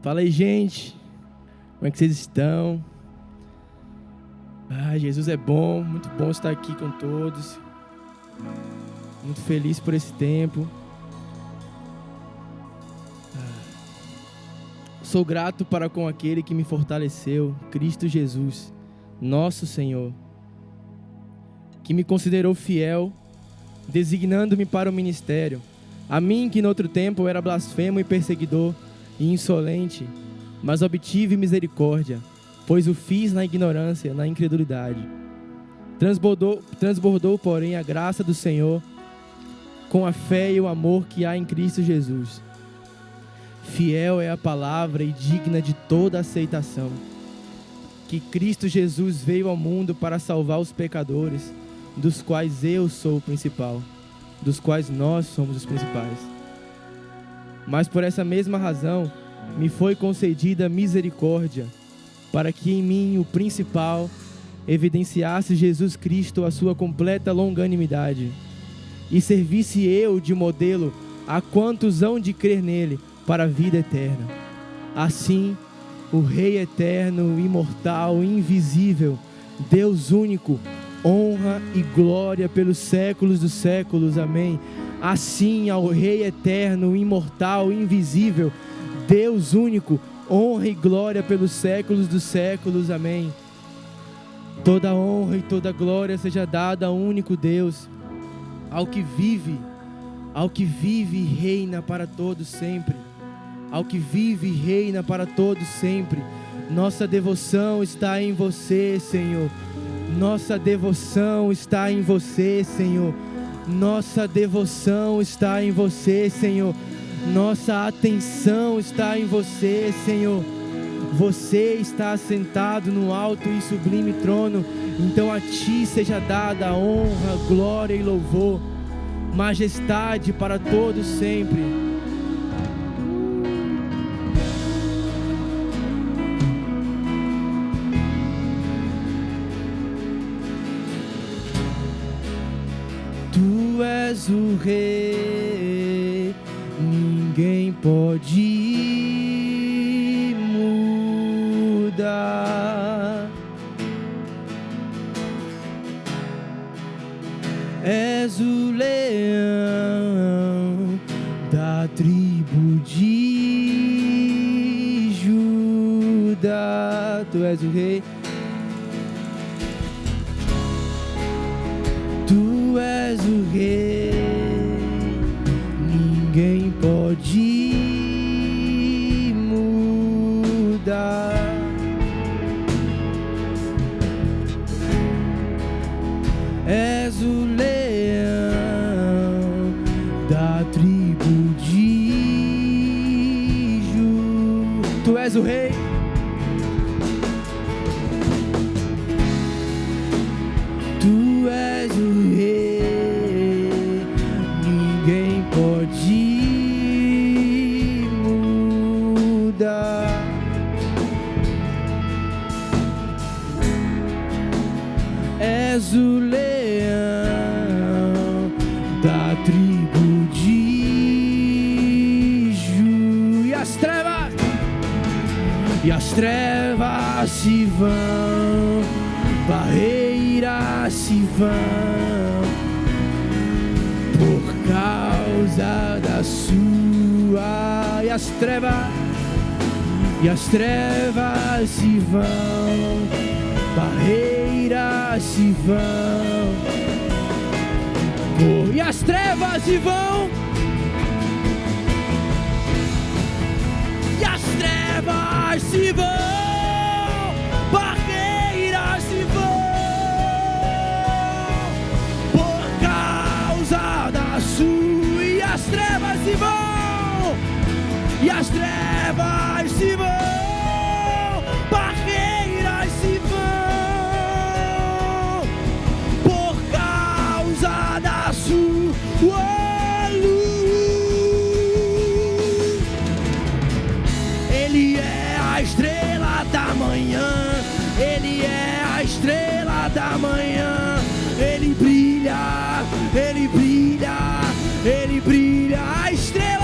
Fala aí, gente. Como é que vocês estão? Jesus é bom, muito bom estar aqui com todos. Muito feliz por esse tempo. Sou grato para com aquele que me fortaleceu, Cristo Jesus, nosso Senhor, que me considerou fiel, designando-me para o ministério. A mim, que noutro tempo era blasfemo e perseguidor e insolente, mas obtive misericórdia, pois o fiz na ignorância, na incredulidade. Transbordou, porém, a graça do Senhor com a fé e o amor que há em Cristo Jesus. Fiel é a palavra e digna de toda aceitação, que Cristo Jesus veio ao mundo para salvar os pecadores, dos quais eu sou o principal, dos quais nós somos os principais. Mas por essa mesma razão me foi concedida misericórdia, para que em mim o principal evidenciasse Jesus Cristo a sua completa longanimidade, e servisse eu de modelo a quantos hão de crer nele para a vida eterna. Assim, o Rei eterno, imortal, invisível, Deus único, honra e glória pelos séculos dos séculos. Amém. Assim, ao Rei eterno, imortal, invisível, Deus único, honra e glória pelos séculos dos séculos. Amém. Toda honra e toda glória seja dada ao único Deus, ao que vive e reina para todos sempre. Ao que vive e reina para todos sempre. Nossa devoção está em você, Senhor. Nossa devoção está em você, Senhor. Nossa devoção está em você, Senhor. Nossa atenção está em você, Senhor. Você está assentado no alto e sublime trono. Então a Ti seja dada a honra, glória e louvor, majestade para todos sempre. Tu és o Rei, ninguém pode mudar. És o leão da tribo de Judá. Tu és o Rei. Tu és o Rei, ninguém pode mudar. És o leão da tribo de Judá. Tu és o Rei. Tu és o Rei, ninguém pode mudar. És o leão da tribo de Judá. E as trevas se vão, barreiras se vão, por causa da sua. E as trevas se vão, barreiras se vão, e as trevas se vão, e as trevas se vão, barreiras se vão, por causa da sua. E as trevas se vão, e as trevas se vão, barreiras se vão, por causa da sua luz. Ele é a estrela da manhã, Ele é a estrela da manhã. Ele brilha, Ele brilha, Ele brilha, a estrela.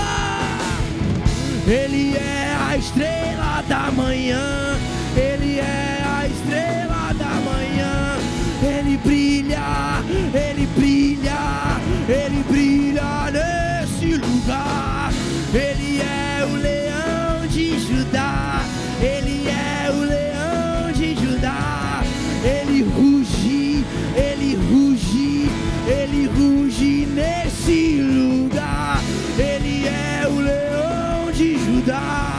Ele é a estrela da manhã, Ele é a estrela da manhã. Ele brilha, Ele brilha, Ele brilha nesse lugar. Ele é o leão de Judá, Ele é o leão de Judá. Ele ruge, Ele ruge, Ele ruge nesse lugar. Ele é o leão de Judá.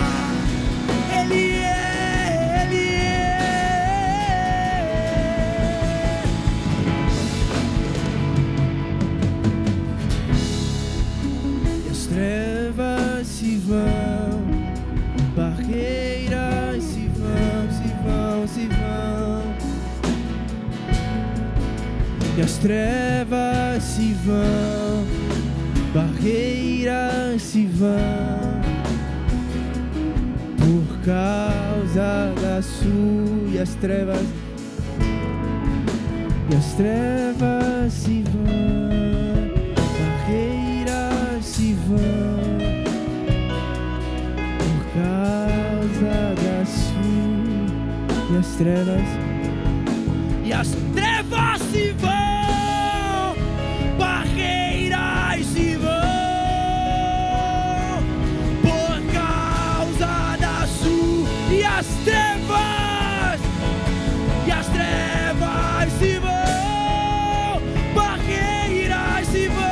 Ele é. E as trevas se vão, barreiras se vão, se vão, se vão. E as trevas se vão, barreiras se vão, por causa da sua. E as trevas se vão, barreiras se vão, por causa da sua. E as trevas se vão, barreiras se vão, por causa da sua. E as trevas se vão, barreiras se vão.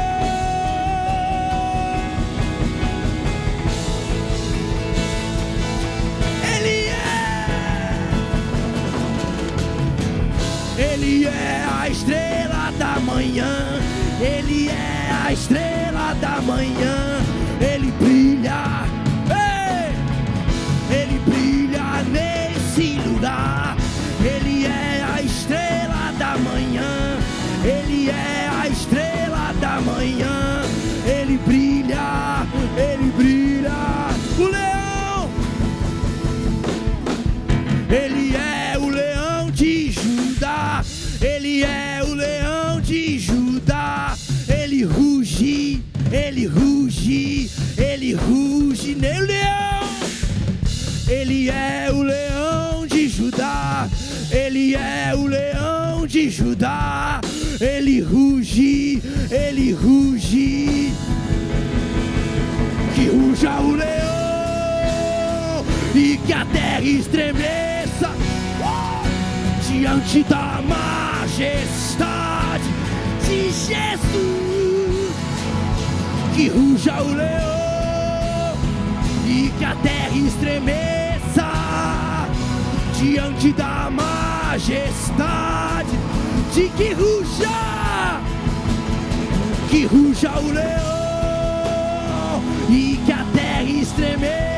Ele é a estrela da manhã, Ele é a estrela da manhã. Ele brilha, Ele brilha nesse lugar. Ele é a estrela da manhã, Ele é a estrela da manhã. Ele brilha, Ele brilha. O leão, Ele é o leão de Judá, Ele é o leão de Judá. Ele ruge, Ele ruge, Ele ruge nele. Leão, Ele é o leão de Judá, Ele é o leão de Judá. Ele ruge, Ele ruge. Que ruja o leão e que a terra estremeça diante da majestade de Jesus. Que ruja o leão e que a terra estremeça diante da majestade de que ruja o leão e que a terra estremeça.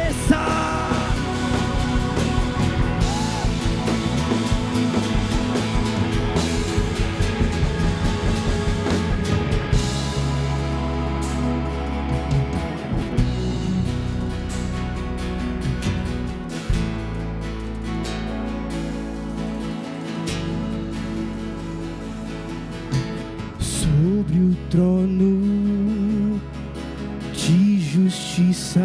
Sobre o trono de justiça,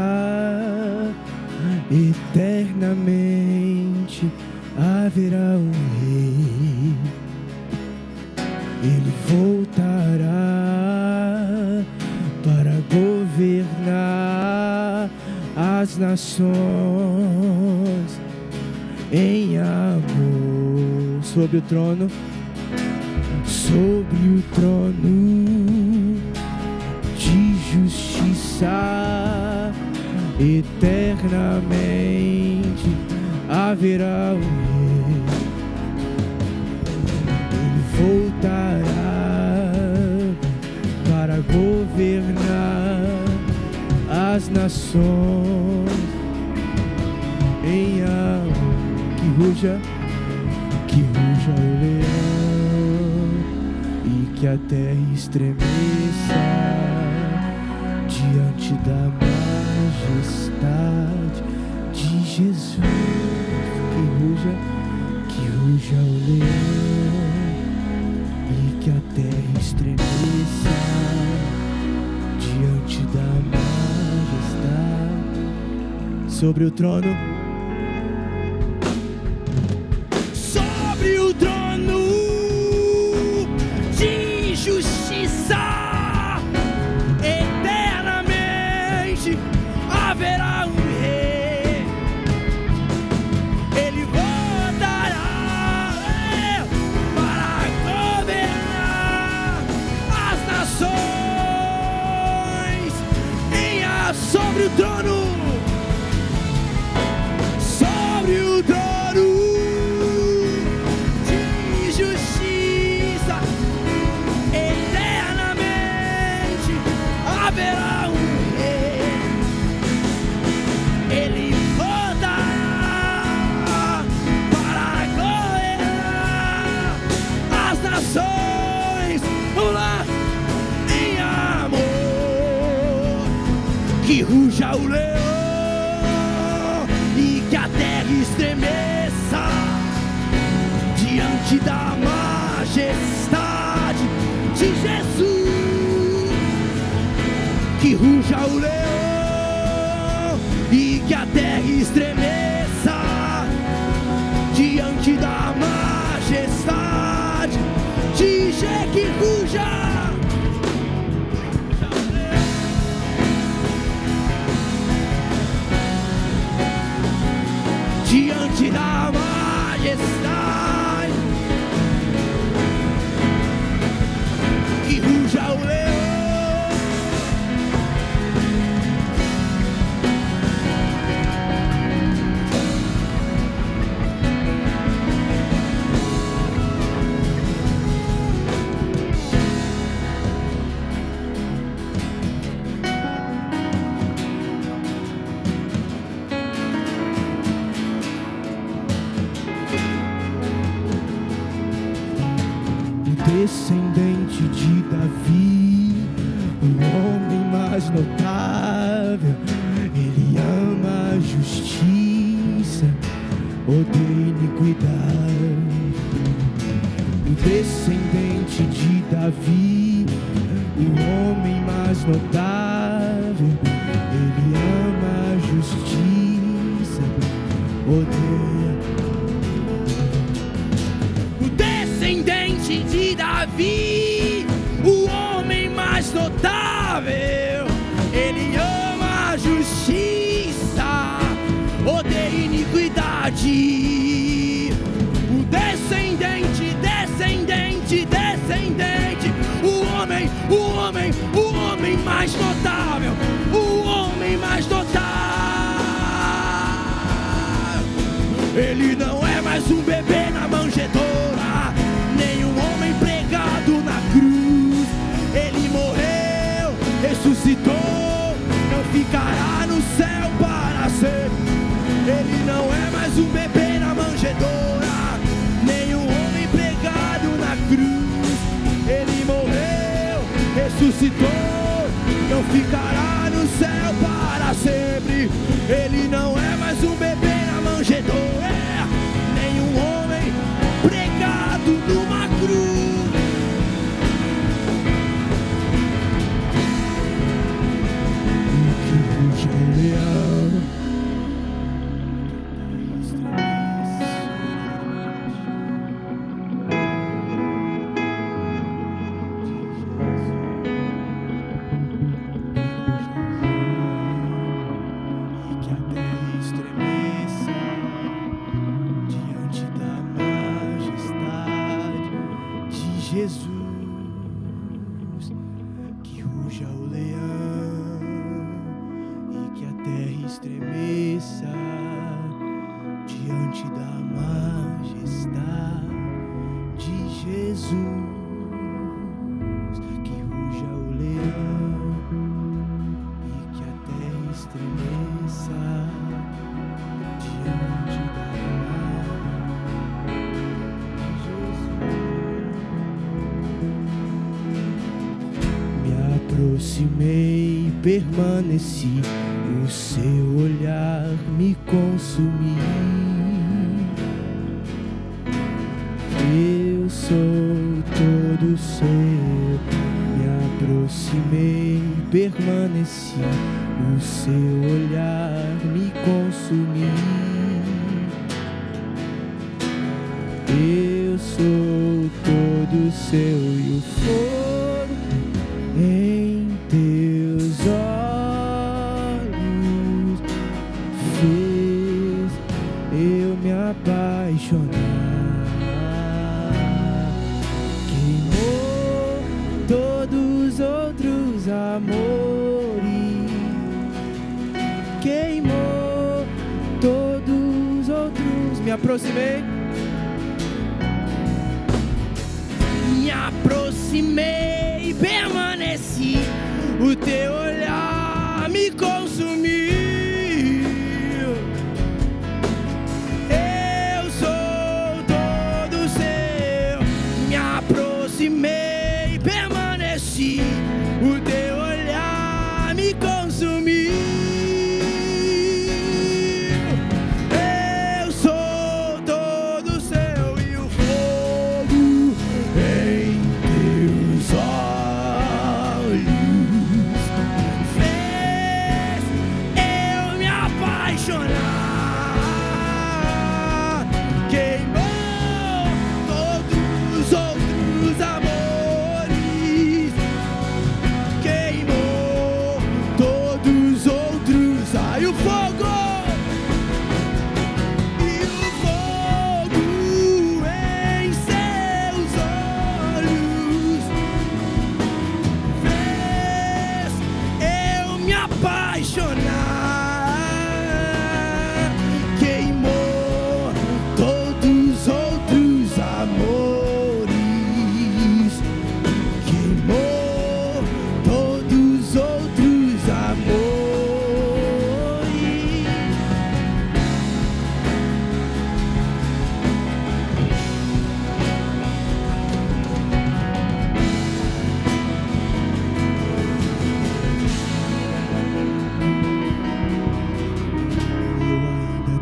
eternamente haverá um rei. Ele voltará para governar as nações em amor. Sobre o trono, sobre o trono de justiça, eternamente haverá um rei. Ele voltará para governar as nações em amor. Que ruja o leão e que a terra estremeça diante da majestade de Jesus. Que ruja o leão e que a terra estremeça diante da majestade sobre o trono. Sobre o trono de justiça, eternamente haverá um rei. Ele voltará para governar as nações sobre o trono. Sobre o trono de justiça, eternamente haverá um rei. Ele voltará para governar as nações. Vamos lá, em amor, que ruja o leão e que a terra estremeça diante da majestade de Jesus. Que ruja o leão e que a terra estremeça diante da majestade de Jesus. Que ruja diante da majestade, que ruja o leão. Descendente de Davi, o homem mais notável, ele ama a justiça, odeia iniquidade. O descendente de Davi, o homem mais notável, ele ama a justiça, odeia. Descendente de Davi, o homem mais notável, ele ama a justiça, odeia iniquidade. O descendente, o homem mais notável, o homem mais notável. Ele não é mais um bebê na manjedoura, nem um homem pregado na cruz. Ele morreu, ressuscitou, não ficará no céu para sempre. Ele não é mais um bebê na manjedoura, nem um homem pregado na cruz. Ele morreu, ressuscitou, não ficará no céu para sempre. Ele não é mais um bebê na manjedoura, nem um homem pregado numa cruz. Que ruja o leão, e que a terra estremeça diante da majestade de Jesus. Que ruja o leão e que a terra estremeça diante da majestade de Jesus. Que ruja o leão e que a terra estremeça diante da aproximei, permaneci, o seu olhar me consumiu. Eu sou todo seu, me aproximei, permaneci, o seu olhar me consumiu. apaixonar. Queimou todos os outros amores, queimou todos os outros. Me aproximei, e permaneci. O teu olhar me consumiu. Eu sou todo seu. Me aproximei, permaneci. O teu olhar me consumiu. Eu sou todo seu e o fogo em teus olhos fez eu me apaixonar. Queimou todos os outros amores, queimou todos os outros. Ai, o fogo! E o fogo em seus olhos fez eu me apaixonar. Queimou todos os outros amores, queimou todos os outros amores. Eu ainda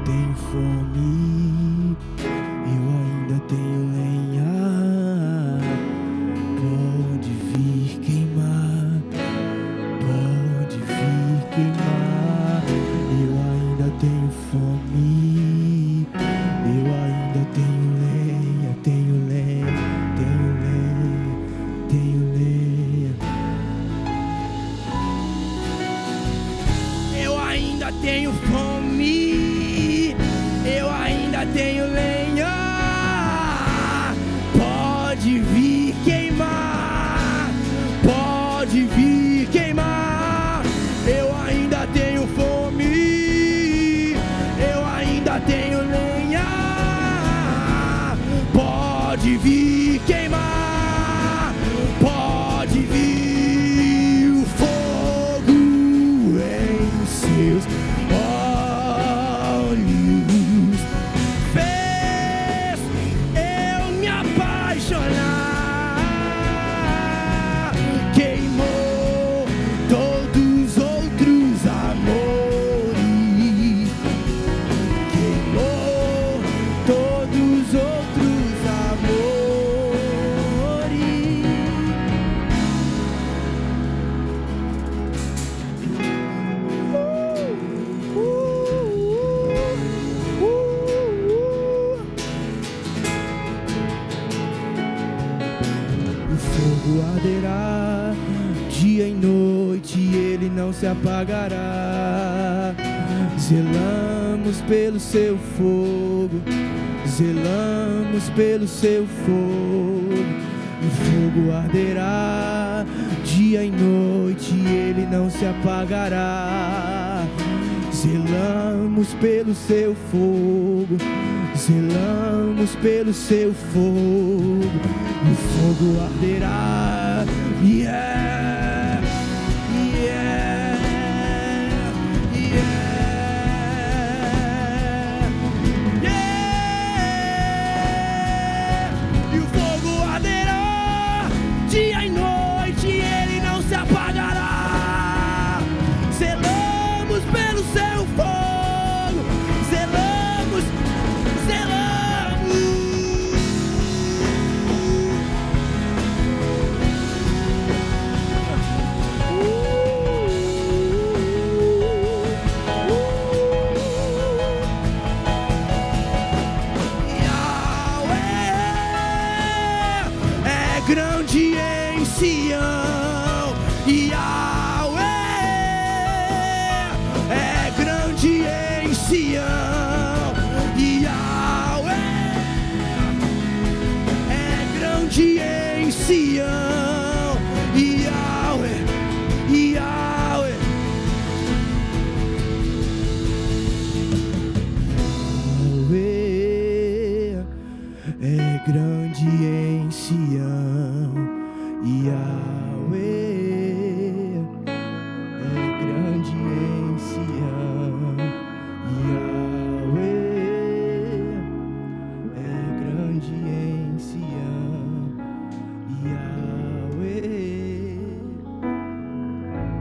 tenho fome, eu ainda tenho lenha. Pode vir queimar, pode vir queimar. Eu ainda tenho fome, eu ainda tenho lenha, tenho lenha, tenho lenha, tenho lenha. Eu ainda tenho fome, eu ainda tenho lenha. Pode vir queimar, pode vir queimar. Eu ainda tenho fome, eu ainda tenho lenha. Pode vir queimar, pode vir o fogo em seus olhos fez eu me apaixonar. Queimou todos os outros amores, queimou todos os outros amores. O fogo arderá dia e noite, ele não se apagará. Zelamos pelo seu fogo, zelamos pelo seu fogo. O fogo arderá dia e noite, ele não se apagará. Zelamos pelo seu fogo, zelamos pelo seu fogo. O fogo arderá, yeah, yeah, yeah, yeah. E o fogo arderá dia e noite, ele não se apagará. Zelamos pelo seu fogo, zelamos, zelamos. Grande em Sião, Yahweh é grande em Sião, Yahweh Sião, Yahweh, Yahweh. Yahweh é grande em Sião, Yahweh é grande em Sião, Yahweh é grande em Sião, Yahweh.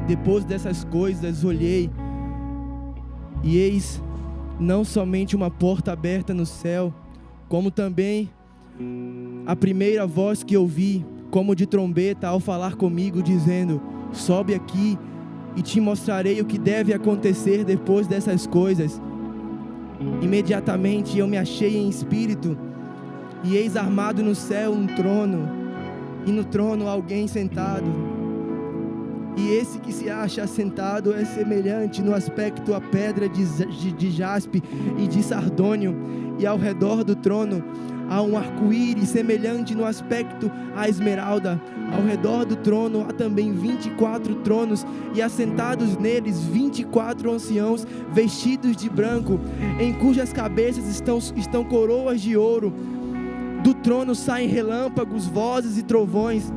Depois dessas coisas olhei, e eis não somente uma porta aberta no céu, como também a primeira voz que ouvi, como de trombeta, ao falar comigo, dizendo: sobe aqui e te mostrarei o que deve acontecer depois dessas coisas. Imediatamente eu me achei em espírito, e eis armado no céu um trono, e no trono alguém sentado. E esse que se acha assentado é semelhante no aspecto a pedra de jaspe e de sardônio, e ao redor do trono há um arco-íris semelhante no aspecto a esmeralda. Ao redor do trono há também 24 tronos, e assentados neles 24 anciãos vestidos de branco, em cujas cabeças estão coroas de ouro. Do trono saem relâmpagos, vozes e trovões.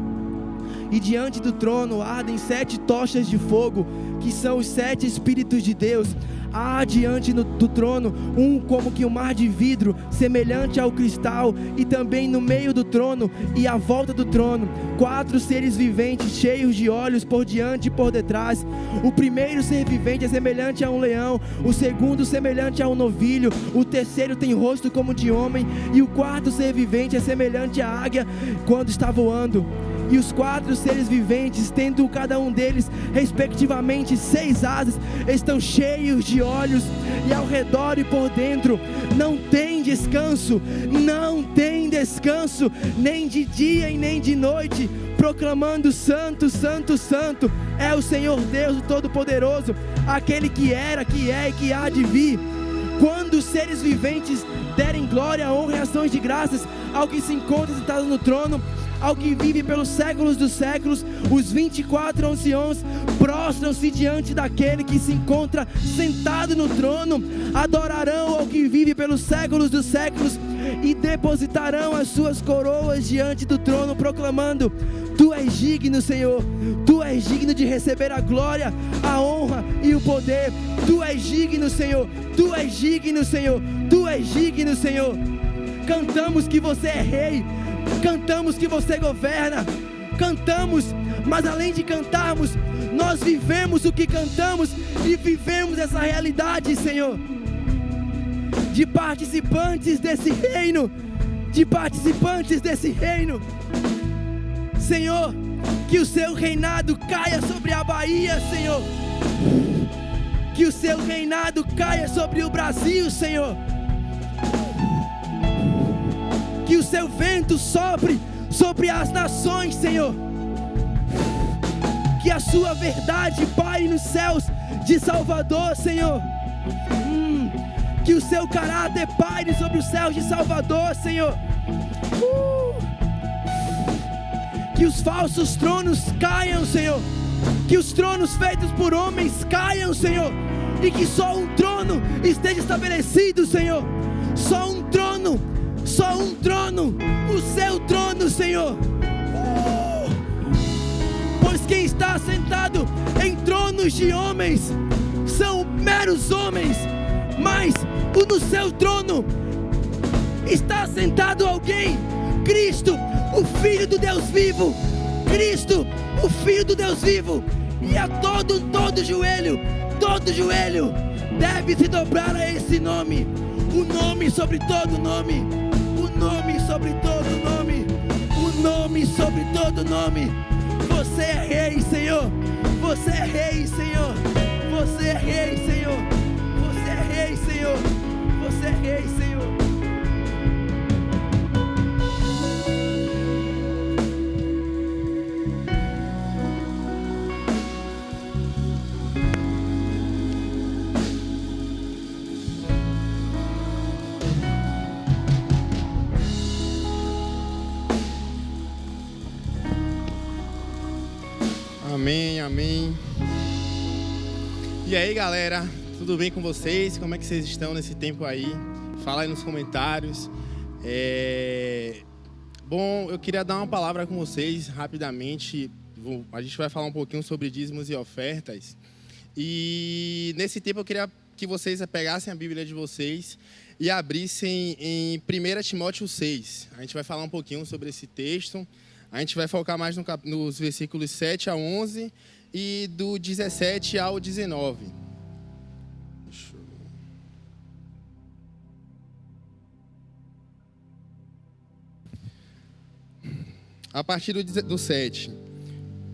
E diante do trono ardem 7 tochas de fogo, que são os 7 Espíritos de Deus. Há diante do trono um como que um mar de vidro, semelhante ao cristal, e também no meio do trono e à volta do trono 4 seres viventes, cheios de olhos por diante e por detrás. O primeiro ser vivente é semelhante a um leão, o segundo semelhante a um novilho, o terceiro tem rosto como de homem, e o quarto ser vivente é semelhante à águia quando está voando. E os 4 seres viventes, tendo cada um deles respectivamente 6 asas, estão cheios de olhos, e ao redor e por dentro não tem descanso, não tem descanso, nem de dia e nem de noite, proclamando: Santo, Santo, Santo é o Senhor Deus Todo-Poderoso, aquele que era, que é e que há de vir. Quando os seres viventes derem glória, honra e ações de graças ao que se encontra sentado no trono, ao que vive pelos séculos dos séculos, os 24 anciãos prostram-se diante daquele que se encontra sentado no trono, adorarão ao que vive pelos séculos dos séculos e depositarão as suas coroas diante do trono, proclamando: Tu és digno, Senhor, Tu és digno de receber a glória, a honra e o poder. Tu és digno, Senhor, Tu és digno, Senhor, Tu és digno, Senhor. Cantamos que Você é Rei, cantamos que Você governa, cantamos, mas além de cantarmos, nós vivemos o que cantamos e vivemos essa realidade, Senhor, de participantes desse reino, de participantes desse reino. Senhor, que o Seu reinado caia sobre a Bahia, Senhor, que o Seu reinado caia sobre o Brasil, Senhor, que o Seu vento sopre sobre as nações, Senhor, que a Sua verdade paire nos céus de Salvador, Senhor, que o Seu caráter paire sobre os céus de Salvador, Senhor, que os falsos tronos caiam, Senhor, que os tronos feitos por homens caiam, Senhor, e que só um trono esteja estabelecido, Senhor, só um trono, o Seu trono, Senhor, pois quem está sentado em tronos de homens são meros homens, mas no Seu trono está sentado alguém, Cristo, o Filho do Deus vivo, Cristo, o Filho do Deus vivo, e a todo joelho deve se dobrar a esse nome, o nome sobre todo nome, o nome sobre todo nome, o nome sobre todo nome. Você é Rei, Senhor, Você é Rei, Senhor, Você é Rei, Senhor, Você é Rei, Senhor, Você é Rei, Senhor. Amém, amém. E aí, galera, tudo bem com vocês? Como é que vocês estão nesse tempo aí? Fala aí nos comentários. Bom, eu queria dar uma palavra com vocês rapidamente. A gente vai falar um pouquinho sobre dízimos e ofertas. E nesse tempo eu queria que vocês pegassem a Bíblia de vocês e abrissem em 1 Timóteo 6. A gente vai falar um pouquinho sobre esse texto. A gente vai focar mais nos versículos 7 a 11 e do 17 ao 19. A partir do 7.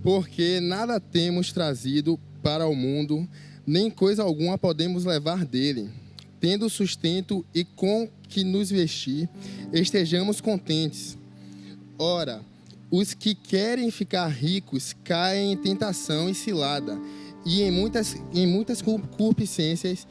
Porque nada temos trazido para o mundo, nem coisa alguma podemos levar dele. Tendo sustento e com que nos vestir, estejamos contentes. Ora, os que querem ficar ricos caem em tentação e cilada, e em muitas concupiscências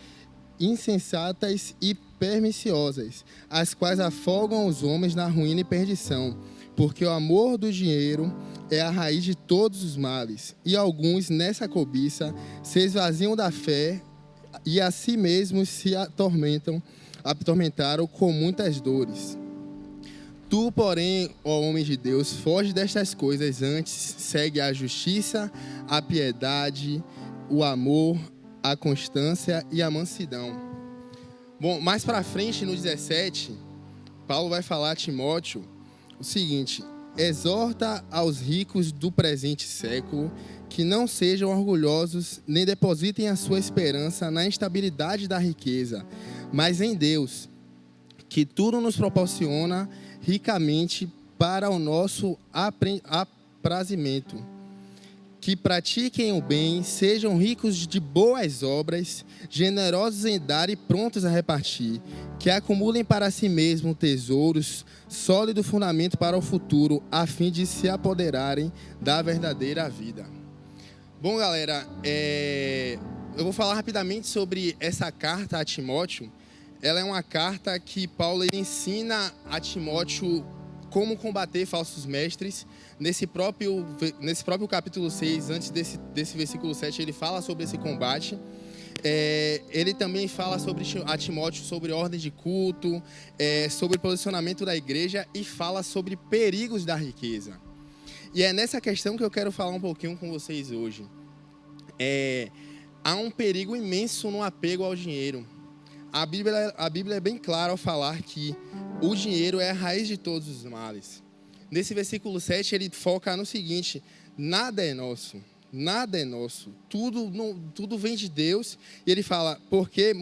insensatas e perniciosas, as quais afogam os homens na ruína e perdição. Porque o amor do dinheiro é a raiz de todos os males, e alguns, nessa cobiça, se esvaziam da fé e a si mesmos se atormentaram com muitas dores. Tu, porém, ó homem de Deus, foge destas coisas, antes segue a justiça, a piedade, o amor, a constância e a mansidão. Bom, mais para frente, no 17, Paulo vai falar a Timóteo o seguinte: exorta aos ricos do presente século que não sejam orgulhosos, nem depositem a sua esperança na instabilidade da riqueza, mas em Deus, que tudo nos proporciona ricamente para o nosso aprazimento. Que pratiquem o bem, sejam ricos de boas obras, generosos em dar e prontos a repartir. Que acumulem para si mesmos tesouros, sólido fundamento para o futuro, a fim de se apoderarem da verdadeira vida. Bom, galera, eu vou falar rapidamente sobre essa carta a Timóteo. Ela é uma carta que Paulo ensina a Timóteo como combater falsos mestres. Nesse próprio capítulo 6, antes desse versículo 7, ele fala sobre esse combate. Ele também fala a Timóteo sobre ordem de culto, sobre posicionamento da igreja e fala sobre perigos da riqueza. E é nessa questão que eu quero falar um pouquinho com vocês hoje. Há um perigo imenso no apego ao dinheiro. A Bíblia é bem clara ao falar que o dinheiro é a raiz de todos os males. Nesse versículo 7, ele foca no seguinte: nada é nosso, nada é nosso, tudo vem de Deus. E ele fala, porque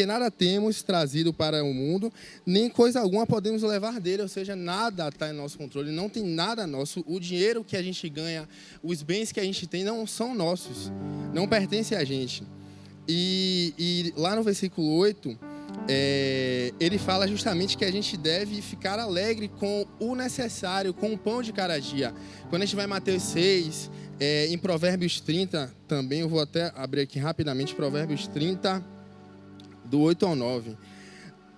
nada temos trazido para o mundo, nem coisa alguma podemos levar dele, ou seja, nada está em nosso controle, não tem nada nosso. O dinheiro que a gente ganha, os bens que a gente tem não são nossos, não pertencem a gente. E lá no versículo 8, ele fala justamente que a gente deve ficar alegre com o necessário, com o pão de cada dia. Quando a gente vai em Mateus 6, em Provérbios 30 também, eu vou até abrir aqui rapidamente, Provérbios 30, do 8 ao 9.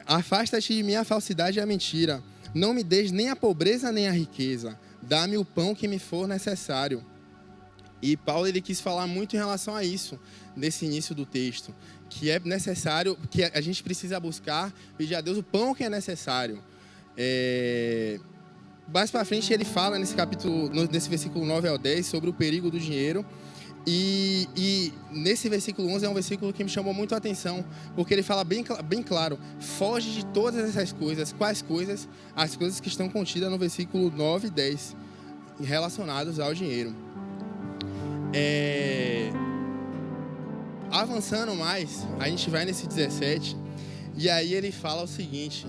Afasta-te de mim a falsidade e a mentira, não me des nem a pobreza nem a riqueza, dá-me o pão que me for necessário. E Paulo ele quis falar muito em relação a isso, nesse início do texto, que é necessário, que a gente precisa buscar, pedir a Deus o pão que é necessário. Mais para frente ele fala nesse versículo 9 ao 10 sobre o perigo do dinheiro. E nesse versículo 11 é um versículo que me chamou muito a atenção, porque ele fala bem claro: foge de todas essas coisas. Quais coisas? As coisas que estão contidas no versículo 9 e 10, relacionadas ao dinheiro. Avançando mais, a gente vai nesse 17, e aí ele fala o seguinte: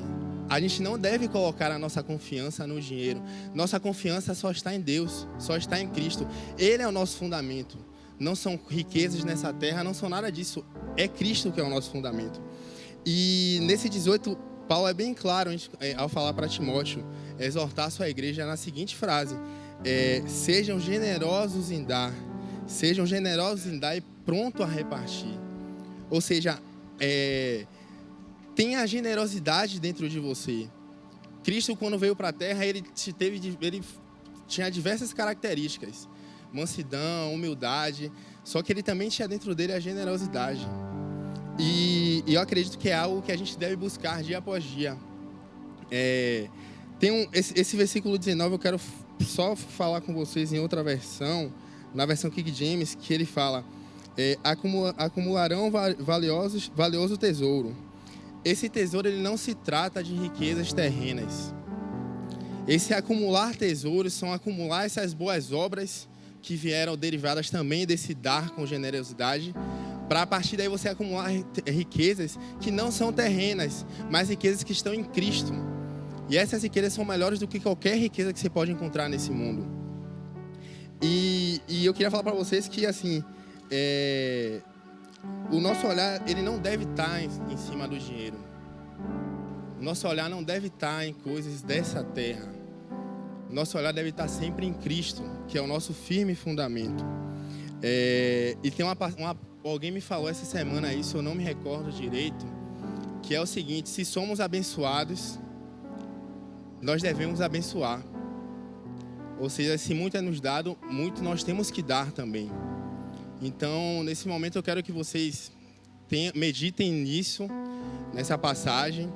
a gente não deve colocar a nossa confiança no dinheiro. Nossa confiança só está em Deus, só está em Cristo. Ele é o nosso fundamento. Não são riquezas nessa terra, não são nada disso. É Cristo que é o nosso fundamento. E nesse 18, Paulo é bem claro ao falar para Timóteo, exortar a sua igreja na seguinte frase: sejam generosos em dar. Sejam generosos em dar e pronto a repartir. Ou seja, tenha a generosidade dentro de você. Cristo, quando veio para a terra, ele tinha diversas características. mansidão, humildade, só que ele também tinha dentro dele a generosidade. E eu acredito que é algo que a gente deve buscar dia após dia. Esse versículo 19 eu quero só falar com vocês em outra versão, na versão King James, que ele fala: acumularão valioso tesouro. Esse tesouro ele não se trata de riquezas terrenas. Esse acumular tesouros são acumular essas boas obras que vieram derivadas também desse dar com generosidade, para a partir daí você acumular riquezas que não são terrenas, mas riquezas que estão em Cristo. E essas riquezas são melhores do que qualquer riqueza que você pode encontrar nesse mundo. E eu queria falar para vocês que, assim, o nosso olhar ele não deve estar em cima do dinheiro. O nosso olhar não deve estar em coisas dessa terra. O nosso olhar deve estar sempre em Cristo, que é o nosso firme fundamento. E tem alguém me falou essa semana isso, eu não me recordo direito, que é o seguinte: se somos abençoados, nós devemos abençoar. Ou seja, se muito é nos dado, muito nós temos que dar também. Então, nesse momento eu quero que vocês meditem nisso, nessa passagem.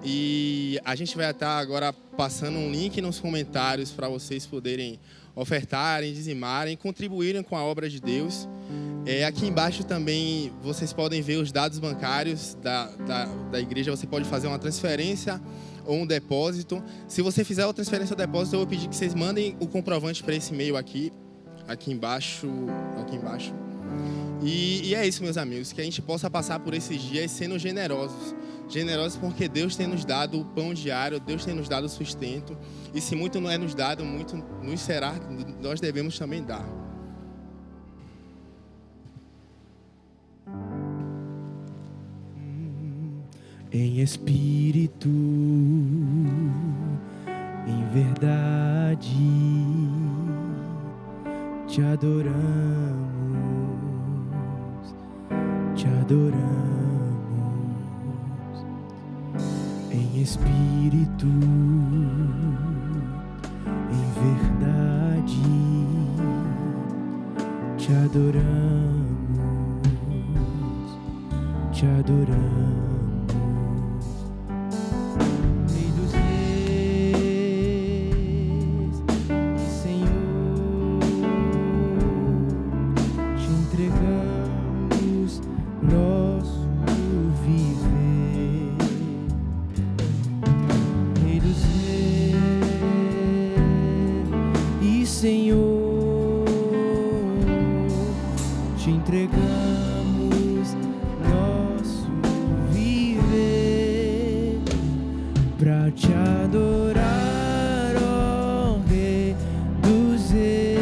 E a gente vai estar agora passando um link nos comentários para vocês poderem ofertarem, dizimarem, contribuírem com a obra de Deus. Aqui embaixo também vocês podem ver os dados bancários da igreja. Você pode fazer uma transferência ou um depósito. Se você fizer a transferência ou depósito, eu vou pedir que vocês mandem o comprovante para esse e-mail aqui embaixo. E é isso, meus amigos, que a gente possa passar por esses dias sendo generosos. Generosos porque Deus tem nos dado o pão diário, Deus tem nos dado o sustento. E se muito não é nos dado, muito nos será, nós devemos também dar. Em espírito, em verdade, te adoramos, te adoramos. Em espírito, em verdade, te adoramos, te adoramos. Rei dos reis e Senhor, te entregamos nosso viver. Rei dos reis e Senhor, te entregamos nosso viver pra te adorar, ó Rei dos reis.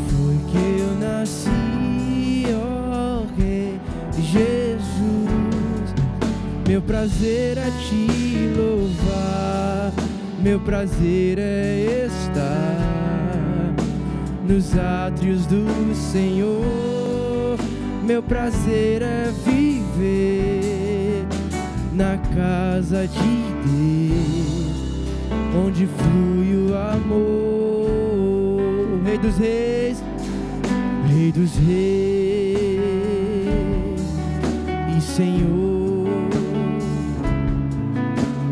Foi que eu nasci, ó Rei Jesus. Meu prazer é te louvar, meu prazer é estar nos átrios do Senhor. Meu prazer é viver na casa de Deus, onde flui o amor. Rei dos reis, Rei dos reis e Senhor,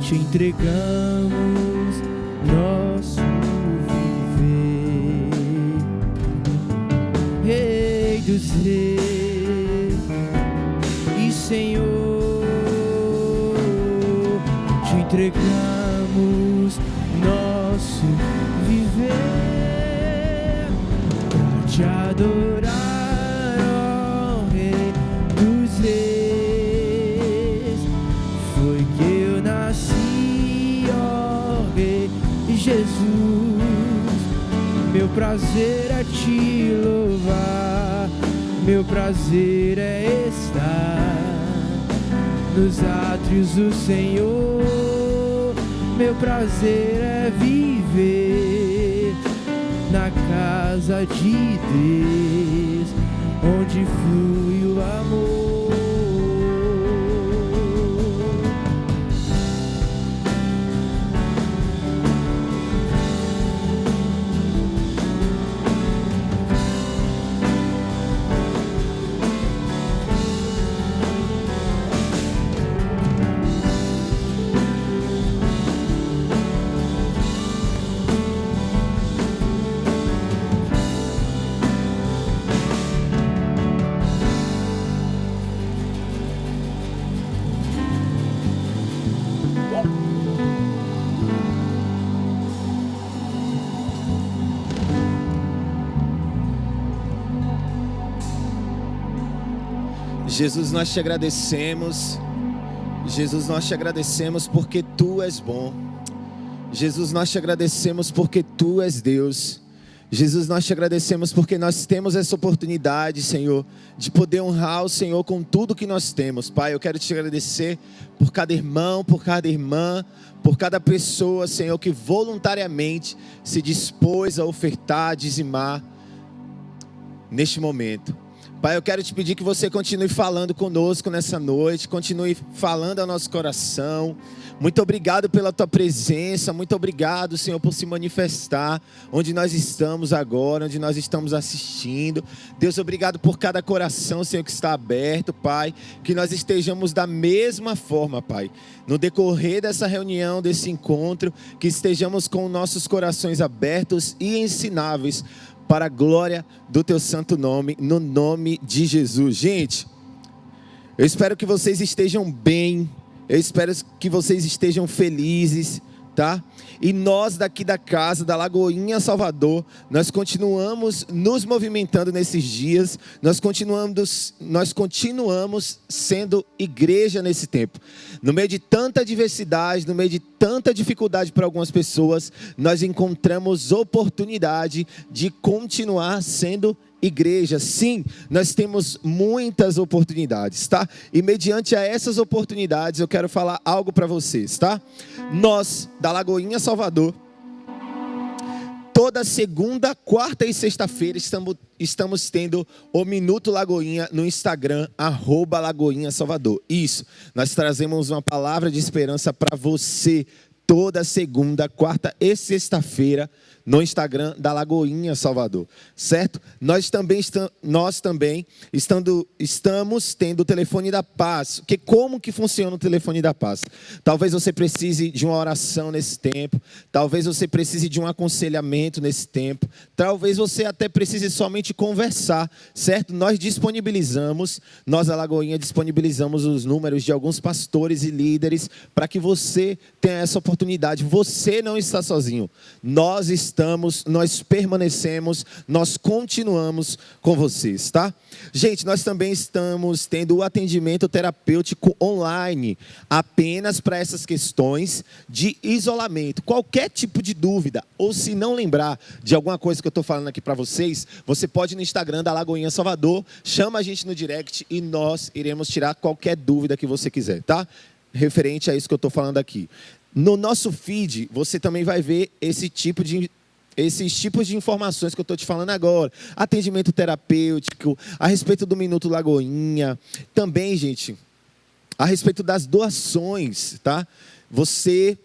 te entregamos nosso viver. Rei dos reis e Senhor, te entregamos nosso viver pra te adorar, ó Rei dos reis. Foi que eu nasci, ó Rei Jesus. Meu prazer é te louvar, meu prazer é estar nos átrios do Senhor. Meu prazer é viver na casa de Deus, onde flui o amor. Jesus, nós te agradecemos. Jesus, nós te agradecemos porque Tu és bom. Jesus, nós te agradecemos porque Tu és Deus. Jesus, nós te agradecemos porque nós temos essa oportunidade, Senhor, de poder honrar o Senhor com tudo que nós temos. Pai, eu quero te agradecer por cada irmão, por cada irmã, por cada pessoa, Senhor, que voluntariamente se dispôs a ofertar, a dizimar neste momento. Pai, eu quero te pedir que você continue falando conosco nessa noite, continue falando ao nosso coração. Muito obrigado pela Tua presença, muito obrigado, Senhor, por se manifestar onde nós estamos agora, onde nós estamos assistindo. Deus, obrigado por cada coração, Senhor, que está aberto, Pai, que nós estejamos da mesma forma, Pai, no decorrer dessa reunião, desse encontro, que estejamos com nossos corações abertos e ensináveis, para a glória do Teu santo nome, no nome de Jesus. Gente, eu espero que vocês estejam bem, eu espero que vocês estejam felizes, tá? E nós daqui da casa, da Lagoinha Salvador, nós continuamos nos movimentando nesses dias, nós continuamos sendo igreja nesse tempo. No meio de tanta diversidade, no meio de tanta dificuldade para algumas pessoas, nós encontramos oportunidade de continuar sendo igreja. Sim, nós temos muitas oportunidades, tá? E mediante a essas oportunidades, eu quero falar algo para vocês, tá? Nós, da Lagoinha Salvador, toda segunda, quarta e sexta-feira estamos tendo o Minuto Lagoinha no Instagram, @Lagoinha Salvador. Isso, nós trazemos uma palavra de esperança para você toda segunda, quarta e sexta-feira no Instagram da Lagoinha Salvador, certo? Nós também estamos tendo o telefone da paz. Como que funciona o telefone da paz? Talvez você precise de uma oração nesse tempo, talvez você precise de um aconselhamento nesse tempo, talvez você até precise somente conversar, certo? Nós a Lagoinha disponibilizamos os números de alguns pastores e líderes para que você tenha essa oportunidade. Você não está sozinho. Nós permanecemos, nós continuamos com vocês, tá? Gente, nós também estamos tendo o atendimento terapêutico online, apenas para essas questões de isolamento. Qualquer tipo de dúvida, ou se não lembrar de alguma coisa que eu estou falando aqui para vocês, você pode ir no Instagram da Lagoinha Salvador, chama a gente no direct e nós iremos tirar qualquer dúvida que você quiser, tá? Referente a isso que eu estou falando aqui. No nosso feed, você também vai ver esses tipos de informações que eu estou te falando agora. Atendimento terapêutico, a respeito do Minuto Lagoinha. Também, gente, a respeito das doações, tá? Você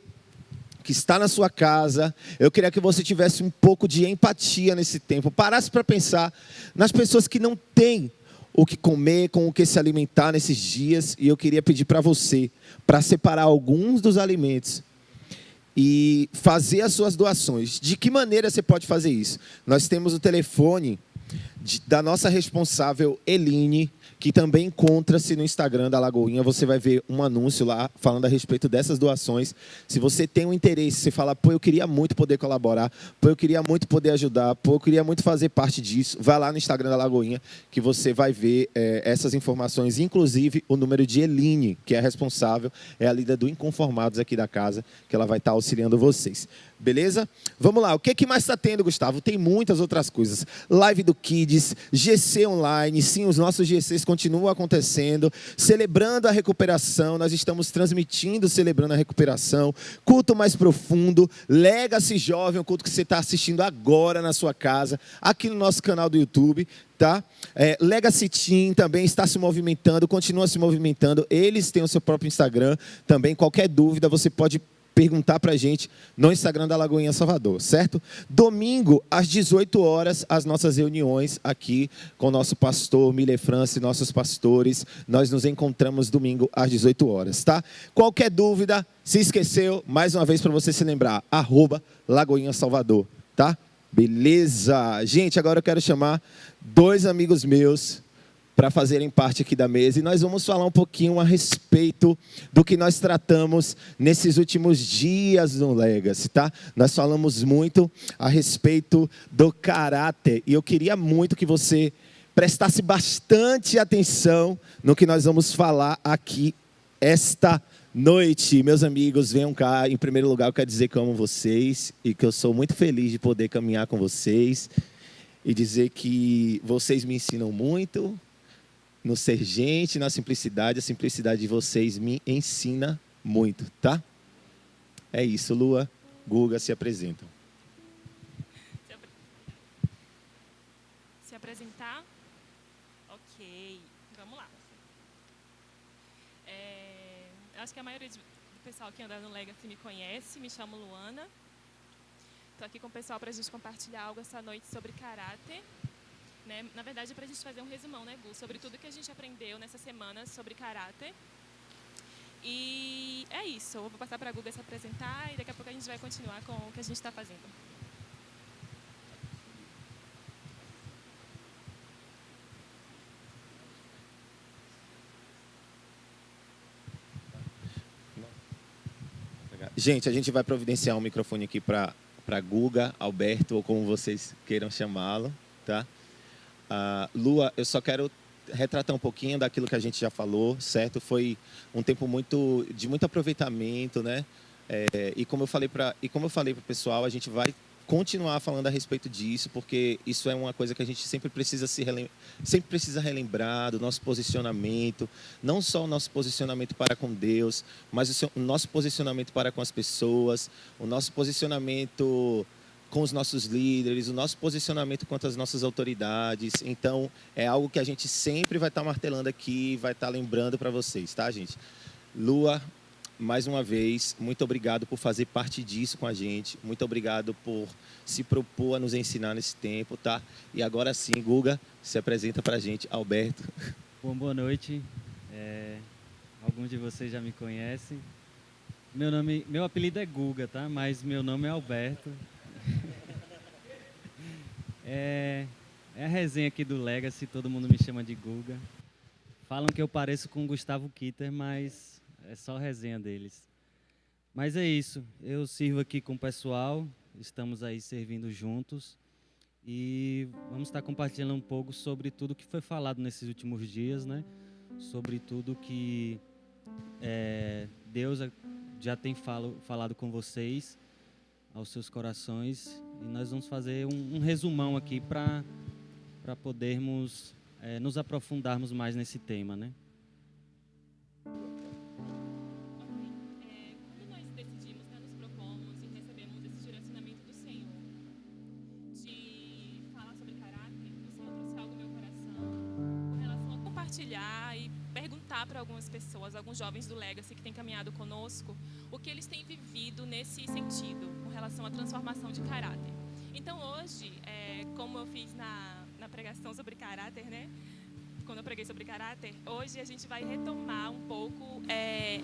que está na sua casa, eu queria que você tivesse um pouco de empatia nesse tempo. Parasse para pensar nas pessoas que não têm o que comer, com o que se alimentar nesses dias. E eu queria pedir para você, para separar alguns dos alimentos e fazer as suas doações. De que maneira você pode fazer isso? Nós temos o telefone da nossa responsável, Eline, que também encontra-se no Instagram da Lagoinha. Você vai ver um anúncio lá falando a respeito dessas doações. Se você tem um interesse, você fala, pô, eu queria muito poder colaborar, pô, eu queria muito poder ajudar, pô, eu queria muito fazer parte disso, vai lá no Instagram da Lagoinha que você vai ver essas informações, inclusive o número de Eline, que é a responsável, é a líder do Inconformados aqui da casa, que ela vai estar auxiliando vocês. Beleza? Vamos lá, o que mais está tendo, Gustavo? Tem muitas outras coisas. Live do Kids, GC online, sim, os nossos GCs continuam acontecendo, celebrando a recuperação, nós estamos transmitindo, celebrando a recuperação, culto mais profundo, Legacy Jovem, o culto que você está assistindo agora na sua casa, aqui no nosso canal do YouTube, tá? Legacy Team também está se movimentando, continua se movimentando, eles têm o seu próprio Instagram também, qualquer dúvida você pode perguntar para a gente no Instagram da Lagoinha Salvador, certo? Domingo, às 18 horas, as nossas reuniões aqui com o nosso pastor Miller France, nossos pastores, nós nos encontramos domingo às 18 horas, tá? Qualquer dúvida, se esqueceu, mais uma vez para você se lembrar, @Lagoinha Salvador, tá? Beleza? Gente, agora eu quero chamar 2 amigos meus para fazerem parte aqui da mesa. E nós vamos falar um pouquinho a respeito do que nós tratamos nesses últimos dias no Legacy, tá? Nós falamos muito a respeito do caráter. E eu queria muito que você prestasse bastante atenção no que nós vamos falar aqui esta noite. Meus amigos, venham cá. Em primeiro lugar, eu quero dizer que eu amo vocês e que eu sou muito feliz de poder caminhar com vocês e dizer que vocês me ensinam muito no ser gente, na simplicidade. A simplicidade de vocês me ensina muito, tá? É isso, Lua, Guga, se apresentam. Se apresentar? Ok, vamos lá. Acho que a maioria do pessoal que anda no Legacy me conhece, me chamo Luana. Estou aqui com o pessoal para a gente compartilhar algo essa noite sobre caráter. Né? Na verdade, para a gente fazer um resumão, né, Gu, sobre tudo que a gente aprendeu nessa semana sobre caráter. E é isso, eu vou passar para a Guga se apresentar e daqui a pouco a gente vai continuar com o que a gente está fazendo. Gente, a gente vai providenciar um microfone aqui para Guga, Alberto, ou como vocês queiram chamá-lo, tá? Lua, eu só quero retratar um pouquinho daquilo que a gente já falou, certo? Foi um tempo de muito aproveitamento, né? E como eu falei para o pessoal, a gente vai continuar falando a respeito disso, porque isso é uma coisa que a gente sempre precisa relembrar do nosso posicionamento, não só o nosso posicionamento para com Deus, mas o nosso posicionamento para com as pessoas, o nosso posicionamento com os nossos líderes, o nosso posicionamento quanto às nossas autoridades. Então, é algo que a gente sempre vai estar martelando aqui, vai estar lembrando para vocês, tá, gente? Lua, mais uma vez, muito obrigado por fazer parte disso com a gente. Muito obrigado por se propor a nos ensinar nesse tempo, tá? E agora sim, Guga, se apresenta para a gente. Alberto. Bom, boa noite. Alguns de vocês já me conhecem. Meu apelido é Guga, tá? Mas meu nome é Alberto. É a resenha aqui do Legacy, todo mundo me chama de Guga. Falam que eu pareço com o Gustavo Kitter, mas é só resenha deles. Mas é isso, eu sirvo aqui com o pessoal, estamos aí servindo juntos e vamos estar compartilhando um pouco sobre tudo que foi falado nesses últimos dias, né? Sobre tudo que Deus já tem falado com vocês, aos seus corações, e nós vamos fazer um resumão aqui para podermos nos aprofundarmos mais nesse tema, né? Quando nós decidimos, né, nos propomos e recebemos esse direcionamento do Senhor de falar sobre caráter, o Senhor trouxe algo no meu coração com relação a compartilhar e perguntar para algumas pessoas, alguns jovens do Legacy que têm caminhado conosco, o que eles têm vivido nesse sentido, com relação à transformação de caráter. Então hoje, como eu fiz na pregação sobre caráter, né? Quando eu preguei sobre caráter, hoje a gente vai retomar um pouco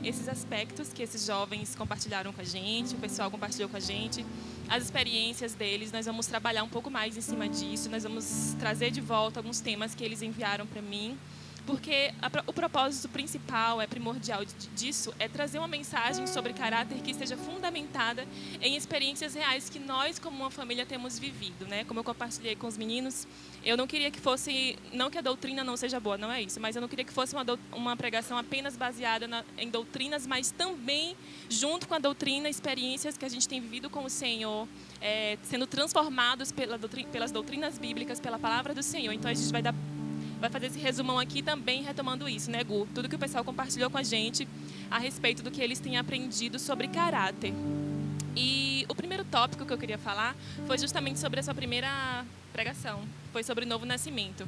esses aspectos que esses jovens compartilharam com a gente, o pessoal compartilhou com a gente, as experiências deles. Nós vamos trabalhar um pouco mais em cima disso, nós vamos trazer de volta alguns temas que eles enviaram para mim, porque o propósito principal, primordial disso, é trazer uma mensagem sobre caráter que esteja fundamentada em experiências reais que nós, como uma família, temos vivido, né? Como eu compartilhei com os meninos, eu não queria que fosse, não que a doutrina não seja boa, não é isso, mas eu não queria que fosse uma pregação apenas baseada em doutrinas, mas também, junto com a doutrina, experiências que a gente tem vivido com o Senhor, sendo transformados pelas doutrinas bíblicas, pela palavra do Senhor. Então, a gente vai fazer esse resumão aqui também retomando isso, né, Gu? Tudo que o pessoal compartilhou com a gente a respeito do que eles têm aprendido sobre caráter. E o primeiro tópico que eu queria falar foi justamente sobre a sua primeira pregação. Foi sobre o novo nascimento.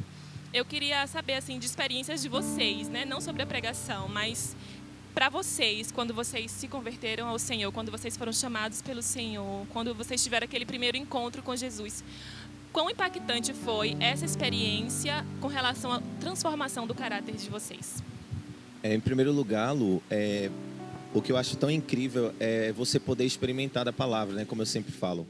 Eu queria saber, assim, de experiências de vocês, né? Não sobre a pregação, mas para vocês, quando vocês se converteram ao Senhor, quando vocês foram chamados pelo Senhor, quando vocês tiveram aquele primeiro encontro com Jesus, quão impactante foi essa experiência com relação à transformação do caráter de vocês? Em primeiro lugar, Lu, o que eu acho tão incrível é você poder experimentar da palavra, né? Como eu sempre falo.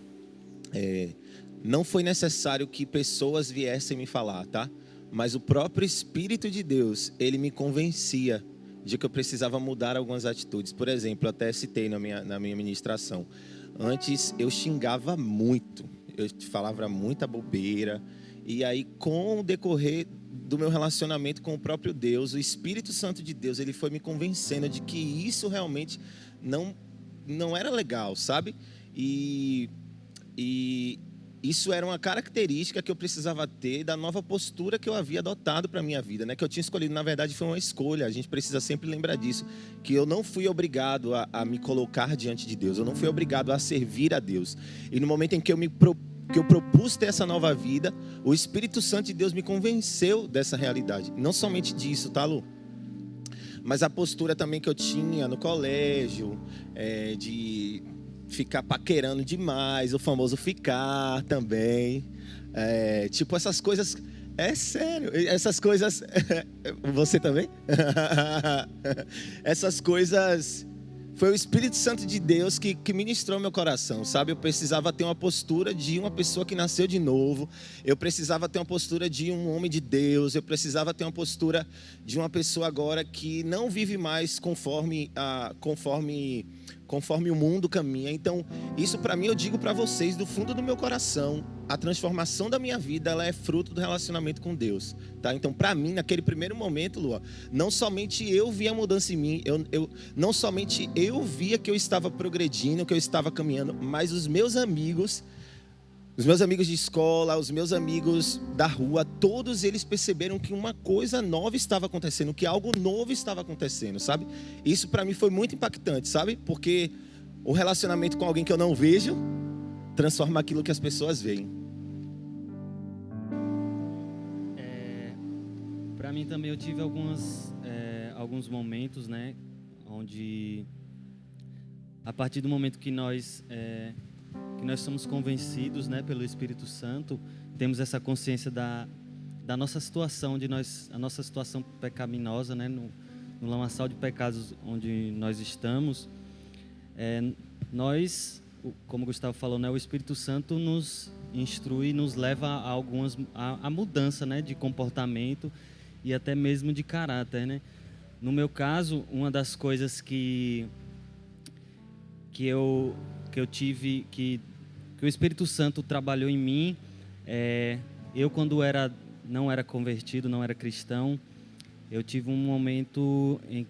Não foi necessário que pessoas viessem me falar, tá? Mas o próprio Espírito de Deus, ele me convencia de que eu precisava mudar algumas atitudes. Por exemplo, até citei na minha ministração. Antes eu xingava muito. Eu falava muita bobeira, e aí com o decorrer do meu relacionamento com o próprio Deus, o Espírito Santo de Deus, ele foi me convencendo de que isso realmente não era legal, sabe? E isso era uma característica que eu precisava ter da nova postura que eu havia adotado para a minha vida, né? Que eu tinha escolhido, na verdade, foi uma escolha. A gente precisa sempre lembrar disso, que eu não fui obrigado a me colocar diante de Deus, eu não fui obrigado a servir a Deus. E no momento em que eu propus ter essa nova vida, o Espírito Santo de Deus me convenceu dessa realidade. Não somente disso, tá, Lu? Mas a postura também que eu tinha no colégio, de ficar paquerando demais, o famoso ficar também. Tipo, essas coisas... É sério, essas coisas... Você também? Essas coisas... Foi o Espírito Santo de Deus que ministrou meu coração, sabe? Eu precisava ter uma postura de uma pessoa que nasceu de novo. Eu precisava ter uma postura de um homem de Deus. Eu precisava ter uma postura de uma pessoa agora que não vive mais conforme o mundo caminha. Então, isso para mim, eu digo para vocês do fundo do meu coração, a transformação da minha vida, ela é fruto do relacionamento com Deus, tá? Então, para mim, naquele primeiro momento, Lua, não somente eu via a mudança em mim, não somente eu via que eu estava progredindo, que eu estava caminhando, mas os meus amigos de escola, os meus amigos da rua, todos eles perceberam que uma coisa nova estava acontecendo, que algo novo estava acontecendo, sabe? Isso para mim foi muito impactante, sabe? Porque o relacionamento com alguém que eu não vejo transforma aquilo que as pessoas veem. Para mim também eu tive alguns momentos, né, onde a partir do momento que nós somos convencidos, né, pelo Espírito Santo, temos essa consciência da nossa situação, a nossa situação pecaminosa, né, no lamaçal de pecados onde nós estamos. Nós, como o Gustavo falou, né, o Espírito Santo nos instrui, nos leva a mudança, né, de comportamento e até mesmo de caráter, né? No meu caso, uma das coisas que eu tive, que o Espírito Santo trabalhou em mim, eu quando não era convertido, não era cristão, eu tive um momento em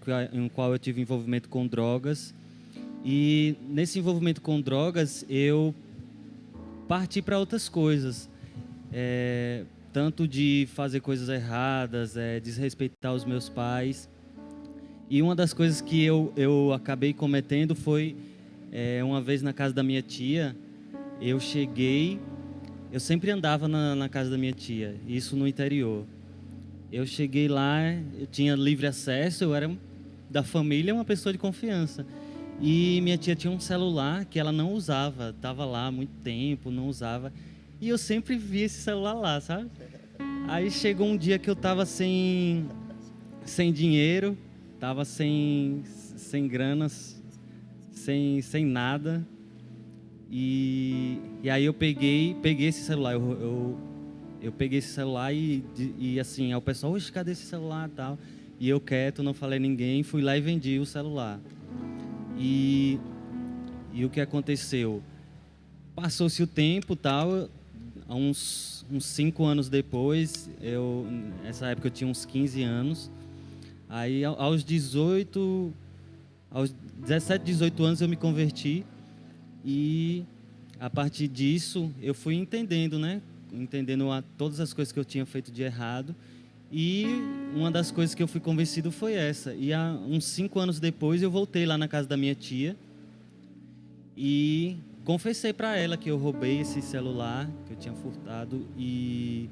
qual eu tive envolvimento com drogas, e nesse envolvimento com drogas eu parti para outras coisas, tanto de fazer coisas erradas, desrespeitar os meus pais. E uma das coisas que eu acabei cometendo foi, uma vez na casa da minha tia, eu sempre andava na casa da minha tia, isso no interior. Eu cheguei lá, eu tinha livre acesso, eu era da família, uma pessoa de confiança. E minha tia tinha um celular que ela não usava, estava lá há muito tempo, não usava. E eu sempre via esse celular lá, sabe? Aí chegou um dia que eu estava sem dinheiro, estava sem granas, sem nada. E aí eu peguei esse celular. Eu peguei esse celular e assim, o pessoal, oxe, cadê esse celular e tal? E eu quieto, não falei a ninguém, fui lá e vendi o celular. E o que aconteceu? Passou-se o tempo e tal, uns 5 anos depois, nessa época eu tinha uns 15 anos, aí aos 17, 18 anos eu me converti, e a partir disso eu fui entendendo, né? Entendendo todas as coisas que eu tinha feito de errado, e uma das coisas que eu fui convencido foi essa. E uns 5 anos depois eu voltei lá na casa da minha tia e confessei para ela que eu roubei esse celular que eu tinha furtado, e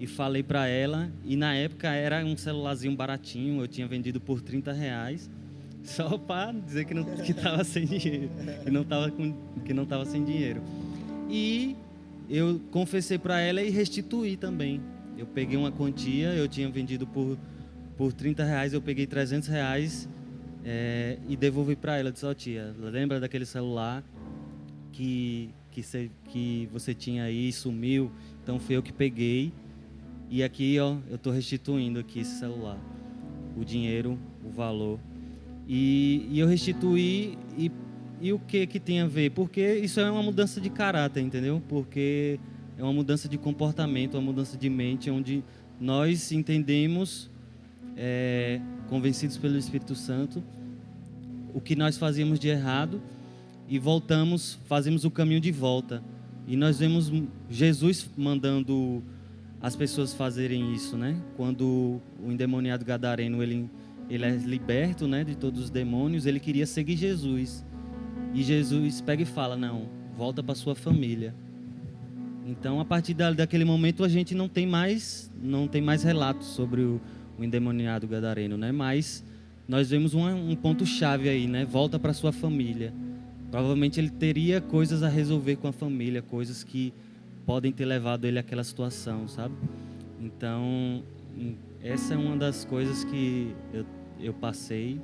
falei para ela. E na época era um celularzinho baratinho, eu tinha vendido por R$30, só para dizer que estava sem dinheiro, que não estava sem dinheiro. E eu confessei para ela e restituí também. Eu peguei uma quantia, eu tinha vendido por R$30, eu peguei R$300 e devolvi para ela. Disse, tia, lembra daquele celular que você tinha aí, sumiu? Então foi eu que peguei, e aqui eu estou restituindo aqui esse celular, o dinheiro, o valor. E eu restituí, e o que tem a ver? Porque isso é uma mudança de caráter, entendeu? Porque é uma mudança de comportamento, uma mudança de mente, onde nós entendemos, convencidos pelo Espírito Santo, o que nós fazíamos de errado e fazemos o caminho de volta. E nós vemos Jesus mandando as pessoas fazerem isso, né? Quando o endemoniado gadareno, ele é liberto, né, de todos os demônios, ele queria seguir Jesus. E Jesus pega e fala, não, volta para sua família. Então, a partir daquele momento, a gente não tem mais relatos sobre o endemoniado gadareno, né? Mas nós vemos um ponto-chave aí, né? Volta para sua família. Provavelmente ele teria coisas a resolver com a família, coisas que podem ter levado ele àquela situação, sabe? Então, essa é uma das coisas que eu passei.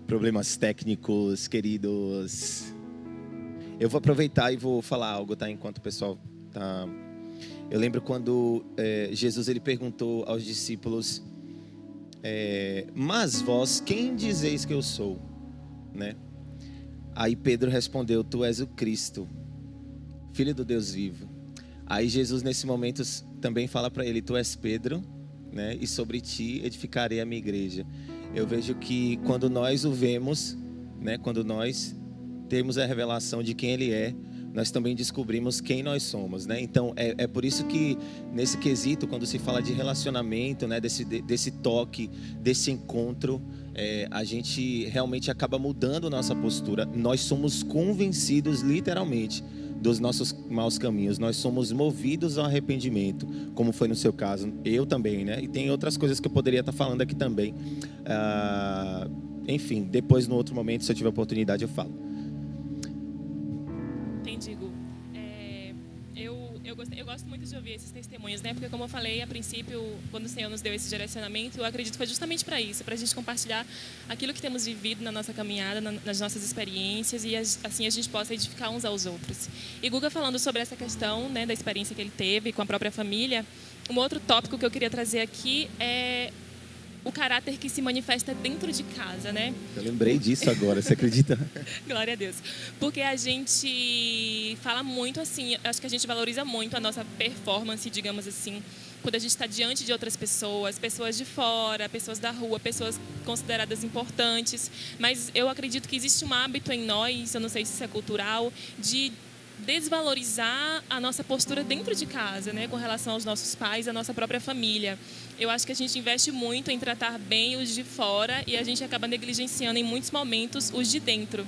Problemas técnicos, queridos. Eu vou aproveitar e vou falar algo, tá? Enquanto o pessoal tá... Eu lembro quando Jesus ele perguntou aos discípulos, mas vós, quem dizeis que eu sou? Né? Aí Pedro respondeu, tu és o Cristo, Filho do Deus vivo. Aí Jesus nesse momento também fala para ele, tu és Pedro, né? E sobre ti edificarei a minha igreja. Eu vejo que quando nós o vemos, né? Quando nós temos a revelação de quem ele é, nós também descobrimos quem nós somos, né? Então, é por isso que nesse quesito, quando se fala de relacionamento, né? Desse toque, desse encontro, a gente realmente acaba mudando nossa postura. Nós somos convencidos, literalmente, dos nossos maus caminhos. Nós somos movidos ao arrependimento, como foi no seu caso. Eu também, né? E tem outras coisas que eu poderia estar falando aqui também. Enfim, depois, no outro momento, se eu tiver oportunidade, eu falo. Eu gosto muito de ouvir esses testemunhos, né? Porque, como eu falei, a princípio, quando o Senhor nos deu esse direcionamento, eu acredito que foi justamente para isso, para a gente compartilhar aquilo que temos vivido na nossa caminhada, nas nossas experiências, e assim a gente possa edificar uns aos outros. E Guga, falando sobre essa questão, né, da experiência que ele teve com a própria família, um outro tópico que eu queria trazer aqui é o caráter que se manifesta dentro de casa, né? Eu lembrei disso agora, você acredita? Glória a Deus. Porque a gente fala muito assim, acho que a gente valoriza muito a nossa performance, digamos assim, quando a gente está diante de outras pessoas, pessoas de fora, pessoas da rua, pessoas consideradas importantes. Mas eu acredito que existe um hábito em nós, eu não sei se isso é cultural, de desvalorizar a nossa postura dentro de casa, né, com relação aos nossos pais, à nossa própria família. Eu acho que a gente investe muito em tratar bem os de fora e a gente acaba negligenciando em muitos momentos os de dentro.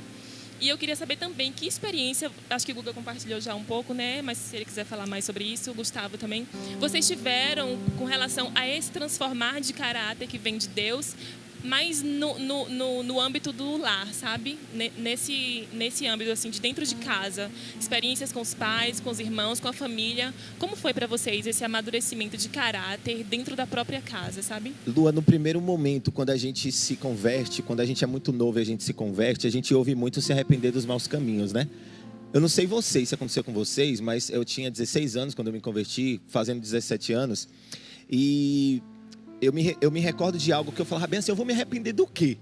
E eu queria saber também que experiência, acho que o Guga compartilhou já um pouco, né, mas se ele quiser falar mais sobre isso, o Gustavo também, vocês tiveram com relação a esse transformar de caráter que vem de Deus, mas no âmbito do lar, sabe? Nesse âmbito, assim, de dentro de casa. Experiências com os pais, com os irmãos, com a família. Como foi para vocês esse amadurecimento de caráter dentro da própria casa, sabe? Lua, no primeiro momento, quando a gente se converte, quando a gente é muito novo e a gente se converte, a gente ouve muito se arrepender dos maus caminhos, né? Eu não sei vocês, se aconteceu com vocês, mas eu tinha 16 anos quando eu me converti, fazendo 17 anos, e... Eu me recordo de algo que eu falava bem assim, eu vou me arrepender do quê?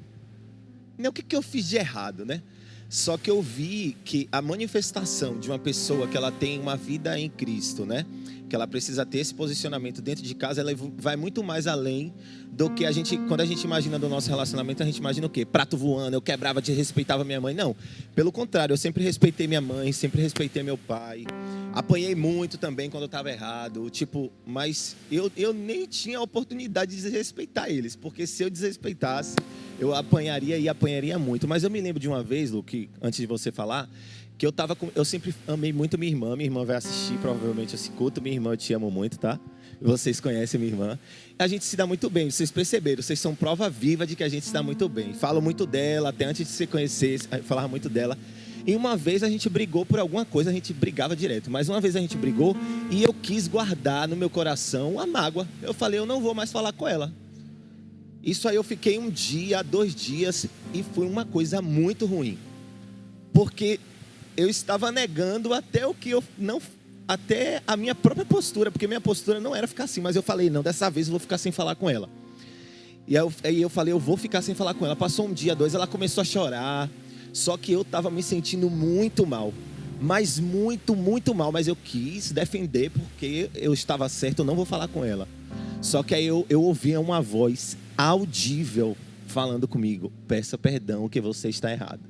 O que eu fiz de errado, né? Só que eu vi que a manifestação de uma pessoa que ela tem uma vida em Cristo, né? Que ela precisa ter esse posicionamento dentro de casa, ela vai muito mais além do que a gente, quando a gente imagina do nosso relacionamento, a gente imagina o quê? Prato voando, eu quebrava, respeitava minha mãe. Não, pelo contrário, eu sempre respeitei minha mãe, sempre respeitei meu pai. Apanhei muito também quando eu estava errado, mas eu nem tinha a oportunidade de desrespeitar eles, porque se eu desrespeitasse, eu apanharia e apanharia muito. Mas eu me lembro de uma vez, Lu, que antes de você falar, que eu sempre amei muito minha irmã vai assistir provavelmente esse culto, minha irmã, eu te amo muito, tá? Vocês conhecem minha irmã. A gente se dá muito bem, vocês perceberam, vocês são prova viva de que a gente se dá muito bem. Falo muito dela, até antes de se conhecer, eu falava muito dela. E uma vez a gente brigou por alguma coisa, a gente brigava direto. Mas uma vez a gente brigou e eu quis guardar no meu coração a mágoa. Eu falei, eu não vou mais falar com ela. Isso aí eu fiquei 1 dia, 2 dias e foi uma coisa muito ruim. Porque eu estava negando até o que eu não, até a minha própria postura, porque minha postura não era ficar assim, mas eu falei, não, dessa vez eu vou ficar sem falar com ela. E aí eu falei, eu vou ficar sem falar com ela. Passou um dia, 2, ela começou a chorar, só que eu estava me sentindo muito mal, mas muito, muito mal, mas eu quis defender porque eu estava certo, eu não vou falar com ela. Só que aí eu ouvia uma voz audível falando comigo, peça perdão que você está errado.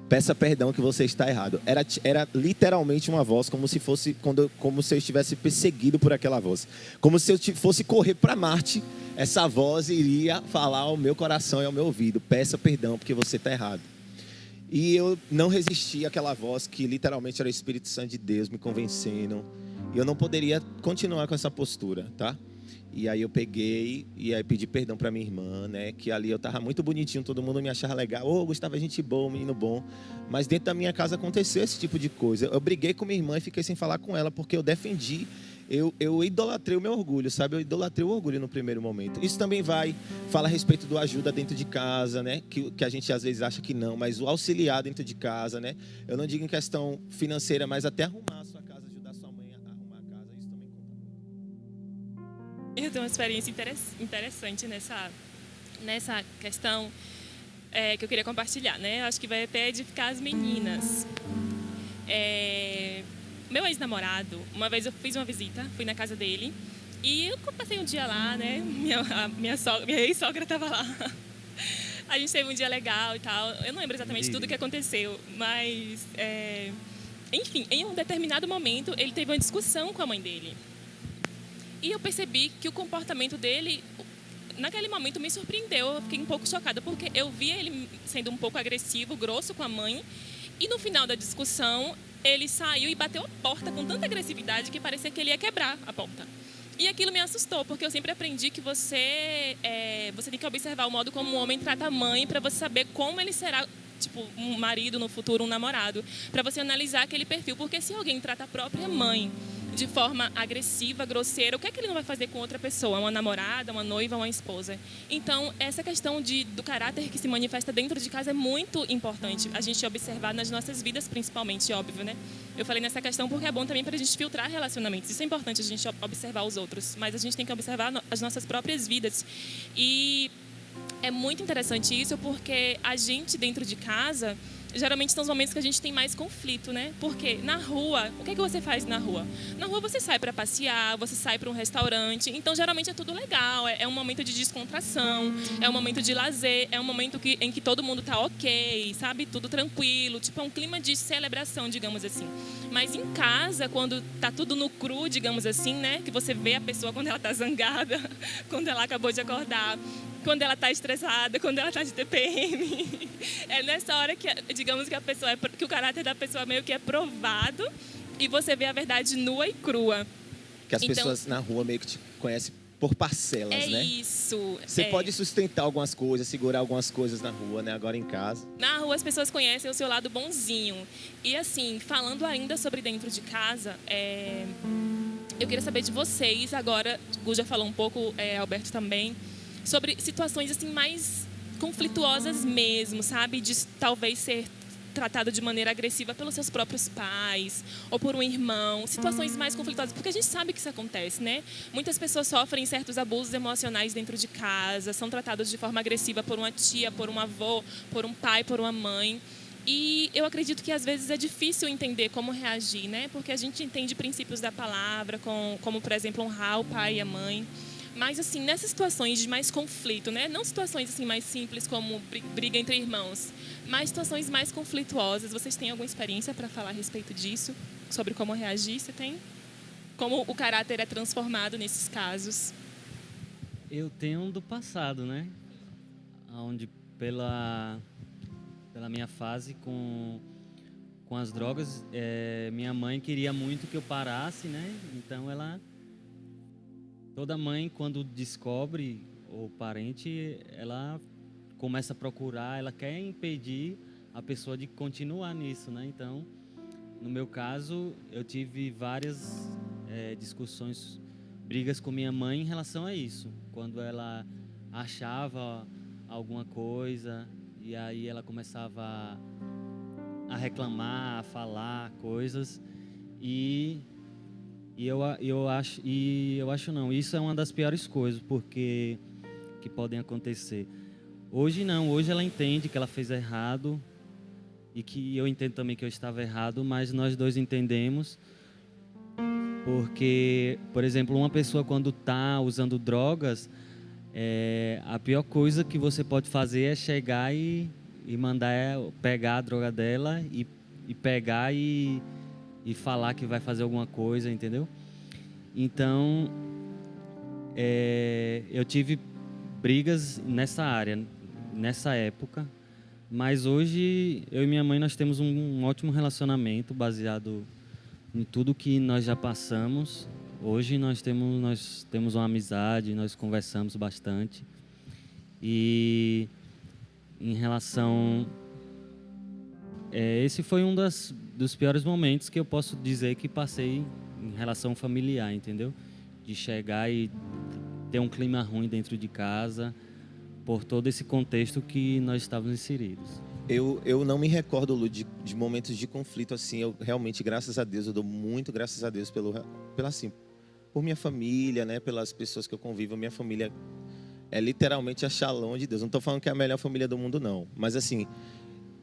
Peça perdão que você está errado. Era literalmente uma voz, como se eu estivesse perseguido por aquela voz. Como se eu fosse correr para Marte, essa voz iria falar ao meu coração e ao meu ouvido, peça perdão porque você está errado. E eu não resisti àquela voz que literalmente era o Espírito Santo de Deus me convencendo. E eu não poderia continuar com essa postura, tá? E aí eu peguei e aí pedi perdão para minha irmã, né? Que ali eu tava muito bonitinho, todo mundo me achava legal. Gustavo é gente boa, menino bom. Mas dentro da minha casa aconteceu esse tipo de coisa. Eu briguei com minha irmã e fiquei sem falar com ela, porque eu defendi, eu idolatrei o meu orgulho, sabe? Eu idolatrei o orgulho no primeiro momento. Isso também fala a respeito do ajuda dentro de casa, né? Que a gente às vezes acha que não, mas o auxiliar dentro de casa, né? Eu não digo em questão financeira, mas até arrumar a sua casa, ajudar sua mãe a arrumar a casa, isso também conta. Eu tenho uma experiência interessante nessa questão que eu queria compartilhar, né? Acho que vai até edificar as meninas. Meu ex-namorado, uma vez eu fiz uma visita, fui na casa dele e eu passei um dia lá, né? Minha ex-sogra estava lá. A gente teve um dia legal e tal. Eu não lembro exatamente tudo o que aconteceu, mas enfim, em um determinado momento ele teve uma discussão com a mãe dele. E eu percebi que o comportamento dele, naquele momento, me surpreendeu. Eu fiquei um pouco chocada, porque eu via ele sendo um pouco agressivo, grosso com a mãe. E no final da discussão, ele saiu e bateu a porta com tanta agressividade que parecia que ele ia quebrar a porta. E aquilo me assustou, porque eu sempre aprendi que você tem que observar o modo como um homem trata a mãe para você saber como ele será, tipo, um marido no futuro, um namorado. Para você analisar aquele perfil. Porque se alguém trata a própria mãe de forma agressiva, grosseira, o que é que ele não vai fazer com outra pessoa? Uma namorada, uma noiva, uma esposa? Então, essa questão do caráter que se manifesta dentro de casa é muito importante a gente observar nas nossas vidas, principalmente, óbvio, né? Eu falei nessa questão porque é bom também para a gente filtrar relacionamentos. Isso é importante, a gente observar os outros, mas a gente tem que observar as nossas próprias vidas. E é muito interessante isso porque a gente, dentro de casa, geralmente são os momentos que a gente tem mais conflito, né? Porque na rua, o que é que você faz na rua? Na rua você sai para passear, você sai para um restaurante, então geralmente é tudo legal, é um momento de descontração, é um momento de lazer, é um momento em que todo mundo tá ok, sabe? Tudo tranquilo, tipo é um clima de celebração, digamos assim. Mas em casa, quando tá tudo no cru, digamos assim, né? Que você vê a pessoa quando ela tá zangada, quando ela acabou de acordar, quando ela está estressada, quando ela está de TPM. É nessa hora que, digamos, que o caráter da pessoa meio que é provado e você vê a verdade nua e crua. Que as pessoas na rua meio que te conhecem por parcelas, né? É isso. Você pode sustentar algumas coisas, segurar algumas coisas na rua, né? Agora em casa. Na rua as pessoas conhecem o seu lado bonzinho. E assim, falando ainda sobre dentro de casa, eu queria saber de vocês, agora, o Gu já falou um pouco, Alberto também, sobre situações assim mais conflituosas mesmo, sabe? De talvez ser tratado de maneira agressiva pelos seus próprios pais ou por um irmão, situações mais conflituosas, porque a gente sabe que isso acontece, né? Muitas pessoas sofrem certos abusos emocionais dentro de casa, são tratadas de forma agressiva por uma tia, por um avô, por um pai, por uma mãe. E eu acredito que às vezes é difícil entender como reagir, né? Porque a gente entende princípios da palavra, como por exemplo honrar o pai e a mãe. Mas, assim, nessas situações de mais conflito, né? Não situações assim mais simples como briga entre irmãos, mas situações mais conflituosas. Vocês têm alguma experiência para falar a respeito disso? Sobre como reagir? Você tem? Como o caráter é transformado nesses casos? Eu tenho um do passado, né? Onde pela minha fase com as drogas, minha mãe queria muito que eu parasse, né? Então toda mãe, quando descobre, ou parente, ela começa a procurar, ela quer impedir a pessoa de continuar nisso, né? Então, no meu caso, eu tive várias discussões, brigas com minha mãe em relação a isso. Quando ela achava alguma coisa, e aí ela começava a reclamar, a falar coisas. E eu acho não, isso é uma das piores coisas porque que podem acontecer. Hoje não, hoje ela entende que ela fez errado e que eu entendo também que eu estava errado, mas nós dois entendemos. Porque, por exemplo, uma pessoa quando está usando drogas, a pior coisa que você pode fazer é chegar e mandar pegar a droga dela e pegar e falar que vai fazer alguma coisa, entendeu? Então, eu tive brigas nessa área, nessa época, mas hoje eu e minha mãe nós temos um ótimo relacionamento baseado em tudo que nós já passamos. Hoje nós temos uma amizade, nós conversamos bastante. E em relação... esse foi um dos piores momentos que eu posso dizer que passei em relação familiar, entendeu? De chegar e ter um clima ruim dentro de casa, por todo esse contexto que nós estávamos inseridos. Eu não me recordo, Lu, de momentos de conflito assim. Eu realmente, graças a Deus, eu dou muito graças a Deus por minha família, né? Pelas pessoas que eu convivo. Minha família é literalmente a Shalom de Deus. Não estou falando que é a melhor família do mundo, não. Mas assim,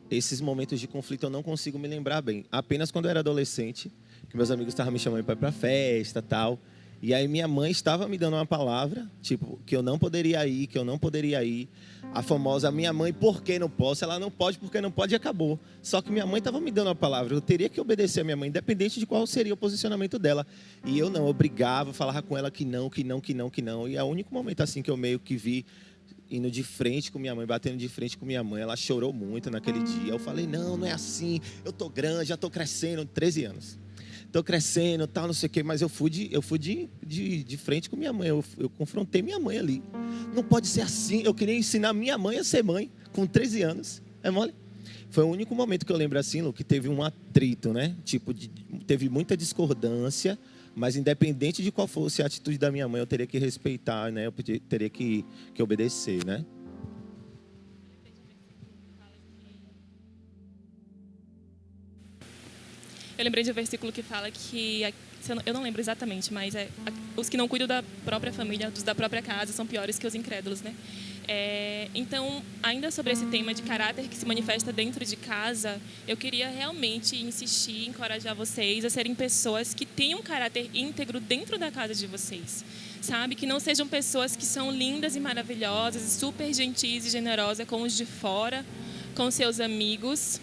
esses momentos de conflito eu não consigo me lembrar bem. Apenas quando eu era adolescente, que meus amigos estavam me chamando para ir para festa, tal. E aí minha mãe estava me dando uma palavra, tipo, que eu não poderia ir. A famosa, minha mãe, por que não posso? Ela não pode, porque não pode e acabou. Só que minha mãe estava me dando uma palavra, eu teria que obedecer a minha mãe, independente de qual seria o posicionamento dela. E eu não, eu brigava, falava com ela que não. E é o único momento assim que eu meio que vi indo de frente com minha mãe, batendo de frente com minha mãe. Ela chorou muito naquele dia. Eu falei, não é assim, eu tô grande, já tô crescendo, 13 anos. Tô crescendo, tal, não sei o quê, mas eu fui de frente com minha mãe, eu confrontei minha mãe ali. Não pode ser assim, eu queria ensinar minha mãe a ser mãe, com 13 anos, é mole? Foi o único momento que eu lembro assim, Lu, que teve um atrito, né? Tipo, teve muita discordância, mas independente de qual fosse a atitude da minha mãe, eu teria que respeitar, né? Eu teria que obedecer, né? Eu lembrei de um versículo que fala que, eu não lembro exatamente, mas os que não cuidam da própria família, dos da própria casa, são piores que os incrédulos, né? Então, ainda sobre esse tema de caráter que se manifesta dentro de casa, eu queria realmente insistir, encorajar vocês a serem pessoas que tenham um caráter íntegro dentro da casa de vocês, sabe? Que não sejam pessoas que são lindas e maravilhosas, super gentis e generosas com os de fora, com seus amigos.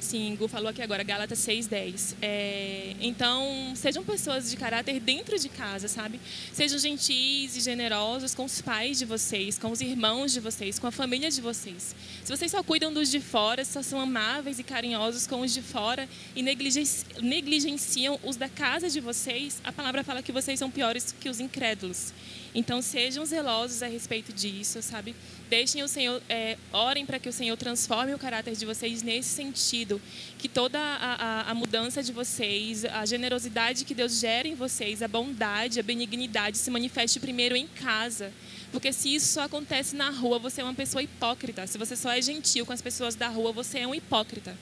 Sim, Gu falou aqui agora, Gálatas 6:10. Então, sejam pessoas de caráter dentro de casa, sabe? Sejam gentis e generosos com os pais de vocês, com os irmãos de vocês, com a família de vocês. Se vocês só cuidam dos de fora, só são amáveis e carinhosos com os de fora e negligenciam os da casa de vocês, a palavra fala que vocês são piores que os incrédulos. Então, sejam zelosos a respeito disso, sabe? Deixem o Senhor, orem para que o Senhor transforme o caráter de vocês nesse sentido, que toda a mudança de vocês, a generosidade que Deus gera em vocês, a bondade, a benignidade se manifeste primeiro em casa. Porque se isso só acontece na rua, você é uma pessoa hipócrita. Se você só é gentil com as pessoas da rua, você é um hipócrita.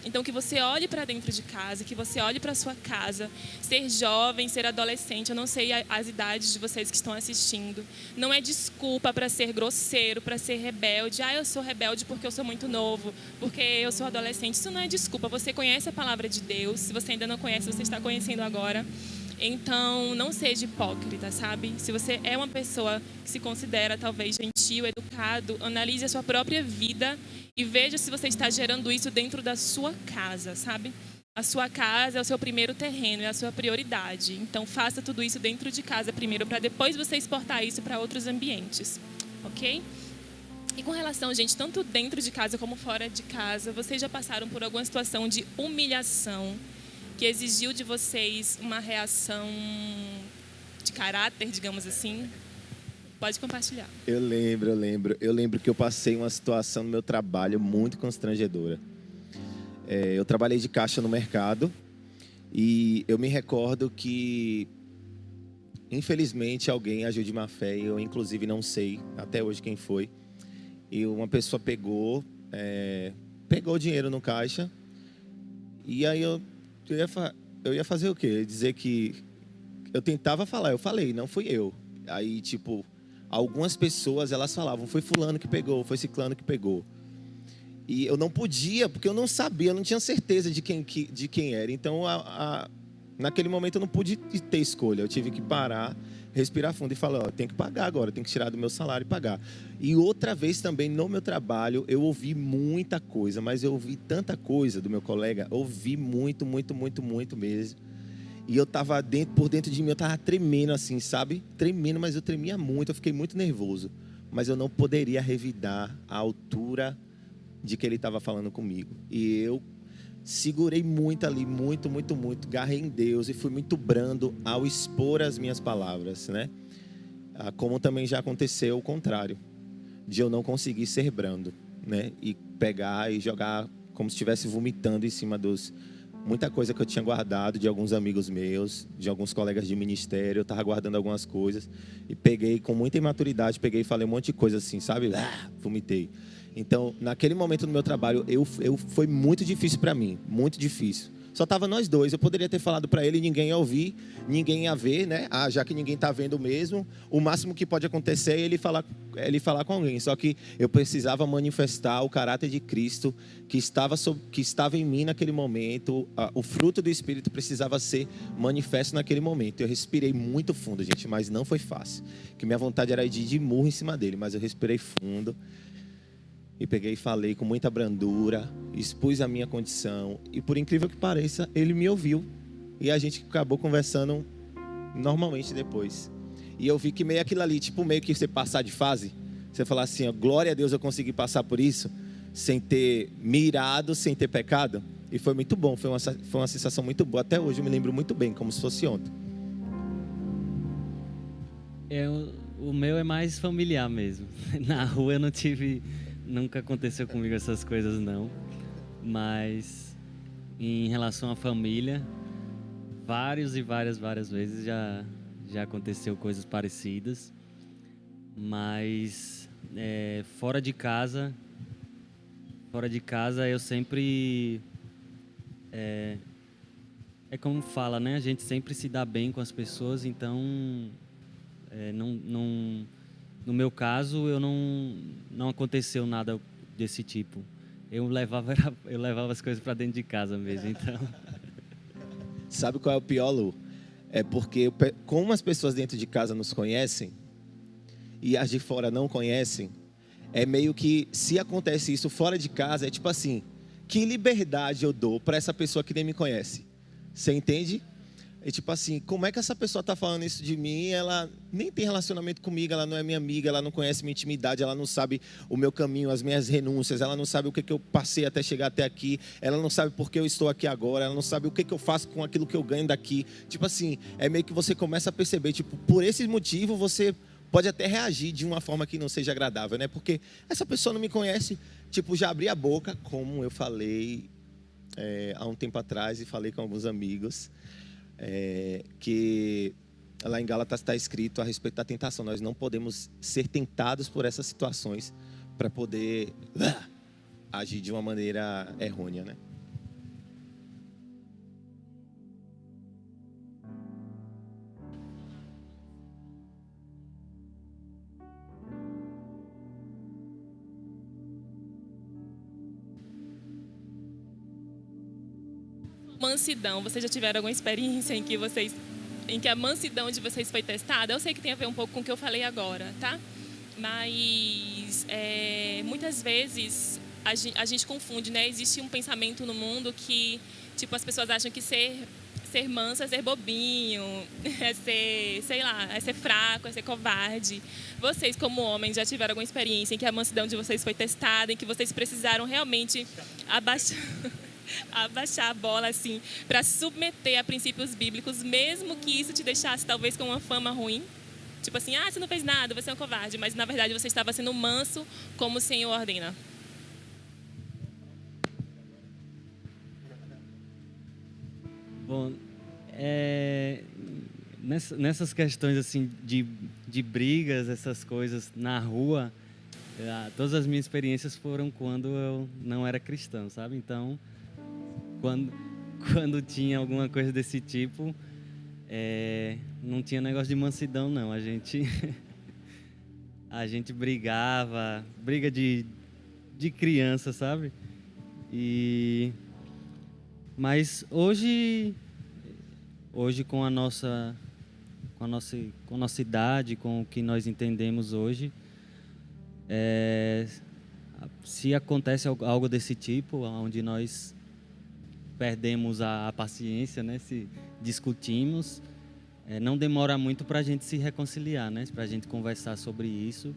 Então, que você olhe para dentro de casa, que você olhe para a sua casa. Ser jovem, ser adolescente, eu não sei as idades de vocês que estão assistindo. Não é desculpa para ser grosseiro, para ser rebelde. Eu sou rebelde porque eu sou muito novo, porque eu sou adolescente. Isso não é desculpa. Você conhece a palavra de Deus. Se você ainda não conhece, você está conhecendo agora. Então, não seja hipócrita, sabe? Se você é uma pessoa que se considera talvez gentil, educado, analise a sua própria vida e veja se você está gerando isso dentro da sua casa, sabe? A sua casa é o seu primeiro terreno, é a sua prioridade. Então, faça tudo isso dentro de casa primeiro, para depois você exportar isso para outros ambientes, ok? E com relação, gente, tanto dentro de casa como fora de casa, vocês já passaram por alguma situação de humilhação que exigiu de vocês uma reação de caráter, digamos assim? Pode compartilhar. Eu lembro. Eu lembro que eu passei uma situação no meu trabalho muito constrangedora. Eu trabalhei de caixa no mercado e eu me recordo que, infelizmente, alguém agiu de má fé. Eu, inclusive, não sei até hoje quem foi. E uma pessoa pegou, pegou o dinheiro no caixa. E aí eu ia fazer o quê? Dizer que eu tentava falar, eu falei, não fui eu. Aí, tipo, algumas pessoas, elas falavam, foi fulano que pegou, foi ciclano que pegou. E eu não podia, porque eu não sabia, eu não tinha certeza de quem era. Então, naquele momento eu não pude ter escolha. Eu tive que parar, respirar fundo e falar, ó, tem que pagar agora, tem que tirar do meu salário e pagar. E outra vez também, no meu trabalho, eu ouvi muita coisa, mas eu ouvi tanta coisa do meu colega, ouvi muito, muito, muito, muito mesmo. E eu tava por dentro de mim, eu tava tremendo assim, sabe? Tremendo, mas eu tremia muito, eu fiquei muito nervoso. Mas eu não poderia revidar a altura de que ele estava falando comigo. E eu segurei muito ali, muito, muito, muito. Garrei em Deus e fui muito brando ao expor as minhas palavras, né? Como também já aconteceu o contrário, de eu não conseguir ser brando, né? E pegar e jogar como se estivesse vomitando em cima muita coisa que eu tinha guardado de alguns amigos meus, de alguns colegas de ministério. Eu estava guardando algumas coisas e peguei com muita imaturidade, peguei e falei um monte de coisa assim, sabe? Vomitei. Então, naquele momento no meu trabalho, foi muito difícil para mim, muito difícil. Só tava nós dois, eu poderia ter falado para ele, ninguém ia ouvir, ninguém ia ver, né? Já que ninguém tá vendo mesmo, o máximo que pode acontecer é ele falar com alguém. Só que eu precisava manifestar o caráter de Cristo que estava em mim naquele momento. O fruto do Espírito precisava ser manifesto naquele momento. Eu respirei muito fundo, gente, mas não foi fácil. Que minha vontade era de murro em cima dele, mas eu respirei fundo. E peguei e falei com muita brandura, expus a minha condição. E por incrível que pareça, ele me ouviu. E a gente acabou conversando normalmente depois. E eu vi que meio aquilo ali, tipo meio que você passar de fase. Você falar assim, ó, glória a Deus eu consegui passar por isso, sem ter mirado, sem ter pecado. E foi muito bom, foi uma sensação muito boa. Até hoje eu me lembro muito bem, como se fosse ontem. O meu é mais familiar mesmo. Na rua eu não tive... Nunca aconteceu comigo essas coisas, não. Mas em relação à família, várias vezes já aconteceu coisas parecidas. Mas fora de casa eu sempre... É como fala, né? A gente sempre se dá bem com as pessoas, então... No meu caso, não aconteceu nada desse tipo. Eu levava as coisas para dentro de casa mesmo, então... Sabe qual é o pior, Lu? É porque como as pessoas dentro de casa nos conhecem e as de fora não conhecem, é meio que, se acontece isso fora de casa, é tipo assim, que liberdade eu dou para essa pessoa que nem me conhece? Você entende? É tipo assim, como é que essa pessoa está falando isso de mim? Ela nem tem relacionamento comigo, ela não é minha amiga, ela não conhece minha intimidade, ela não sabe o meu caminho, as minhas renúncias, ela não sabe o que eu passei até chegar até aqui, ela não sabe por que eu estou aqui agora, ela não sabe o que eu faço com aquilo que eu ganho daqui. Tipo assim, é meio que você começa a perceber, tipo, por esse motivo você pode até reagir de uma forma que não seja agradável, né? Porque essa pessoa não me conhece, tipo, já abri a boca, como eu falei há um tempo atrás e falei com alguns amigos, que lá em Gálatas está escrito a respeito da tentação. Nós não podemos ser tentados por essas situações para poder agir de uma maneira errônea, né? Mansidão, vocês já tiveram alguma experiência em que a mansidão de vocês foi testada? Eu sei que tem a ver um pouco com o que eu falei agora, tá? Mas muitas vezes a gente confunde, né? Existe um pensamento no mundo que, tipo, as pessoas acham que ser manso é ser bobinho, é ser, sei lá, é ser fraco, é ser covarde. Vocês, como homens, já tiveram alguma experiência em que a mansidão de vocês foi testada, em que vocês precisaram realmente abaixar a bola, assim, para submeter a princípios bíblicos, mesmo que isso te deixasse talvez com uma fama ruim? Tipo assim, você não fez nada, você é um covarde, mas na verdade você estava sendo manso como o Senhor ordena. Bom, nessas questões assim de brigas, essas coisas na rua, Todas as minhas experiências foram quando eu não era cristão, sabe? Então, quando tinha alguma coisa desse tipo, não tinha negócio de mansidão, não. A gente brigava, briga de criança, sabe? Mas hoje com a nossa idade, com o que nós entendemos hoje, se acontece algo desse tipo, onde nós perdemos a paciência, né? Se discutimos, não demora muito para a gente se reconciliar, né? Para a gente conversar sobre isso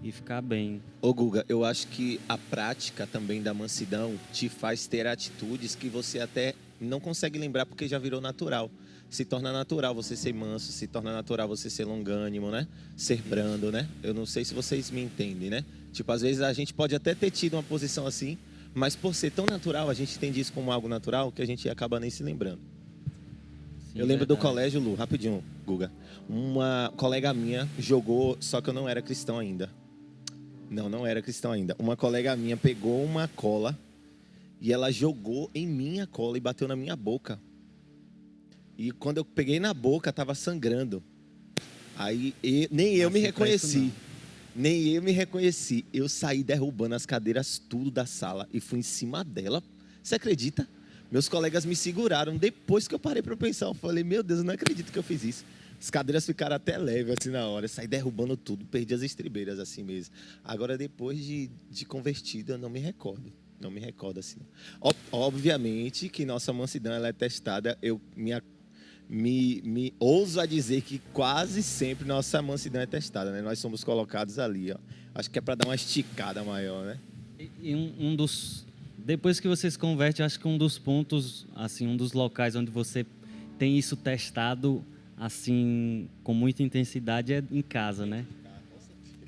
e ficar bem. Ô Guga, eu acho que a prática também da mansidão te faz ter atitudes que você até não consegue lembrar porque já virou natural. Se torna natural você ser manso, se torna natural você ser longânimo, né? Ser brando, né? Eu não sei se vocês me entendem, né? Tipo, às vezes a gente pode até ter tido uma posição assim, mas por ser tão natural, a gente entende isso como algo natural que a gente acaba nem se lembrando. Sim, Eu lembro do verdade. colégio, Lu, rapidinho, Guga. Uma colega minha jogou, só que eu não era cristão ainda. Não era cristão ainda. Uma colega minha pegou uma cola e ela jogou em minha cola e bateu na minha boca. E quando eu peguei na boca, estava sangrando. Aí nem eu me reconheci. Nem eu me reconheci. Eu saí derrubando as cadeiras tudo da sala e fui em cima dela. Você acredita? Meus colegas me seguraram. Depois que eu parei para pensar, eu falei, meu Deus, eu não acredito que eu fiz isso. As cadeiras ficaram até leves assim na hora. Eu saí derrubando tudo, perdi as estribeiras assim mesmo. Agora, depois de convertido, eu não me recordo. Não me recordo assim. Obviamente que nossa mansidão ela é testada. Eu me ouso a dizer que quase sempre nossa mansidão é testada, né? Nós somos colocados ali, ó. Acho que é para dar uma esticada maior, né? E depois que você se converte, acho que um dos pontos, assim, um dos locais onde você tem isso testado, assim, com muita intensidade é em casa, né?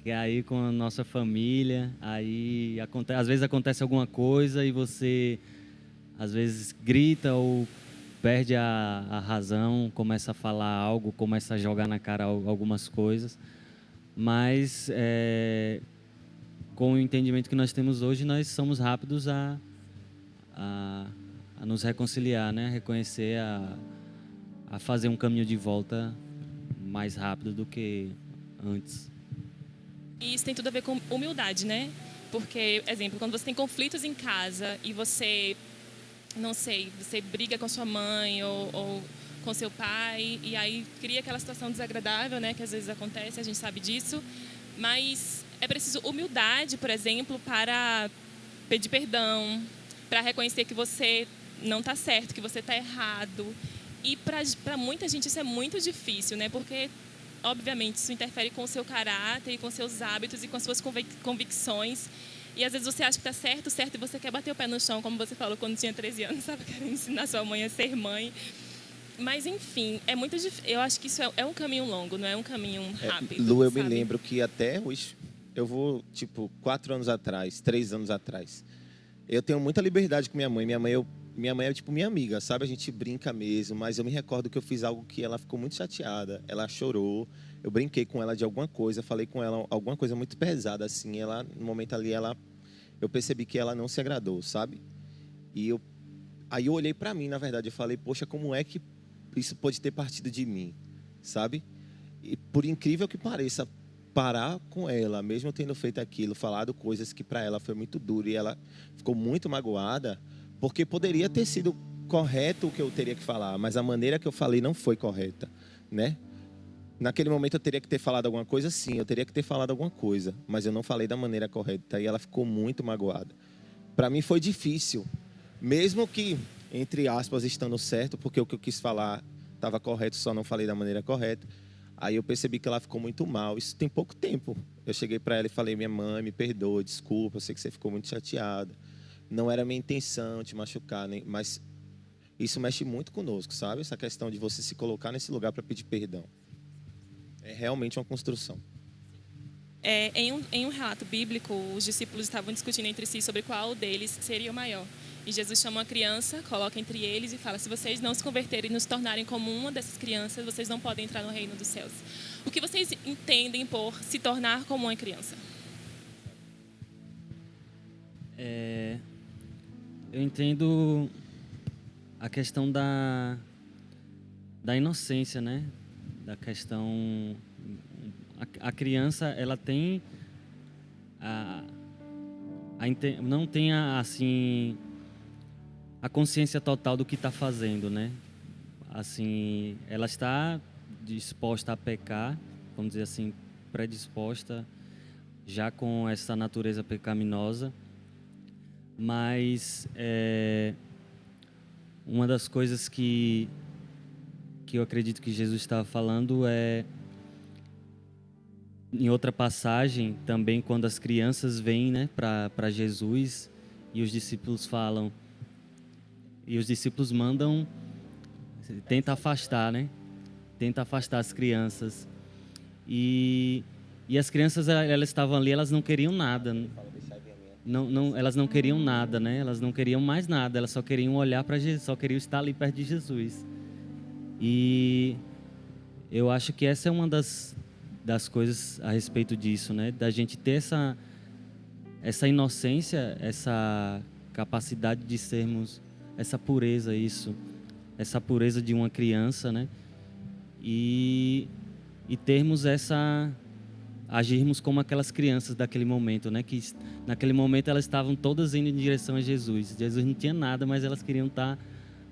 Que aí com a nossa família, aí às vezes acontece alguma coisa e você, às vezes, grita ou perde a razão, começa a falar algo, começa a jogar na cara algumas coisas. Mas, com o entendimento que nós temos hoje, nós somos rápidos a nos reconciliar, né? Reconhecer, a fazer um caminho de volta mais rápido do que antes. E isso tem tudo a ver com humildade, né? Porque, exemplo, quando você tem conflitos em casa e você, não sei, você briga com sua mãe ou com seu pai e aí cria aquela situação desagradável, né? Que às vezes acontece, a gente sabe disso. Mas é preciso humildade, por exemplo, para pedir perdão, para reconhecer que você não está certo, que você está errado. E para muita gente isso é muito difícil, né? Porque, obviamente, isso interfere com o seu caráter, e com seus hábitos e com as suas convicções. E às vezes você acha que está certo, e você quer bater o pé no chão, como você falou quando tinha 13 anos, sabe? Querendo ensinar sua mãe a ser mãe. Mas, enfim, é muito difícil. Eu acho que isso é um caminho longo, não é um caminho rápido. Lu, eu sabe? me lembro que até hoje, eu vou, 4 anos atrás, 3 anos atrás, eu tenho muita liberdade com minha mãe. Minha mãe é tipo minha amiga, sabe? A gente brinca mesmo, mas eu me recordo que eu fiz algo que ela ficou muito chateada. Ela chorou, eu brinquei com ela de alguma coisa, falei com ela alguma coisa muito pesada, assim. Ela, no momento ali, eu percebi que ela não se agradou, sabe? Aí eu olhei pra mim, na verdade, eu falei, poxa, como é que isso pode ter partido de mim, sabe? E por incrível que pareça, parar com ela, mesmo tendo feito aquilo, falado coisas que para ela foi muito duro e ela ficou muito magoada, porque poderia ter sido correto o que eu teria que falar, mas a maneira que eu falei não foi correta, né? Naquele momento eu teria que ter falado alguma coisa, sim, eu teria que ter falado alguma coisa, mas eu não falei da maneira correta e ela ficou muito magoada. Para mim foi difícil, mesmo que, entre aspas, estando certo, porque o que eu quis falar estava correto, só não falei da maneira correta. Aí eu percebi que ela ficou muito mal. Isso tem pouco tempo. Eu cheguei para ela e falei, minha mãe, me perdoa, desculpa, eu sei que você ficou muito chateada. Não era minha intenção te machucar, mas isso mexe muito conosco, sabe? Essa questão de você se colocar nesse lugar para pedir perdão. É realmente uma construção. Em um relato bíblico, os discípulos estavam discutindo entre si sobre qual deles seria o maior. E Jesus chama uma criança, coloca entre eles e fala, se vocês não se converterem e nos tornarem como uma dessas crianças, vocês não podem entrar no reino dos céus. O que vocês entendem por se tornar como uma criança? Eu entendo a questão da inocência, né? Da questão... A criança, ela tem... não tem, assim, a consciência total do que está fazendo, né? Assim, ela está disposta a pecar, vamos dizer assim, predisposta, já com essa natureza pecaminosa, mas uma das coisas que eu acredito que Jesus estava falando é, em outra passagem, também quando as crianças vêm, né, para Jesus e os discípulos falam, e os discípulos mandam, tenta afastar, né? Tenta afastar as crianças. E as crianças, elas estavam ali, elas não queriam nada. Elas não queriam nada, né? Elas não queriam mais nada, elas só queriam olhar para Jesus, só queriam estar ali perto de Jesus. E eu acho que essa é uma das coisas a respeito disso, né? Da gente ter essa inocência, essa capacidade de sermos, essa pureza, essa pureza de uma criança, né? E termos agirmos como aquelas crianças daquele momento, né? Que naquele momento elas estavam todas indo em direção a Jesus. Jesus não tinha nada, mas elas queriam estar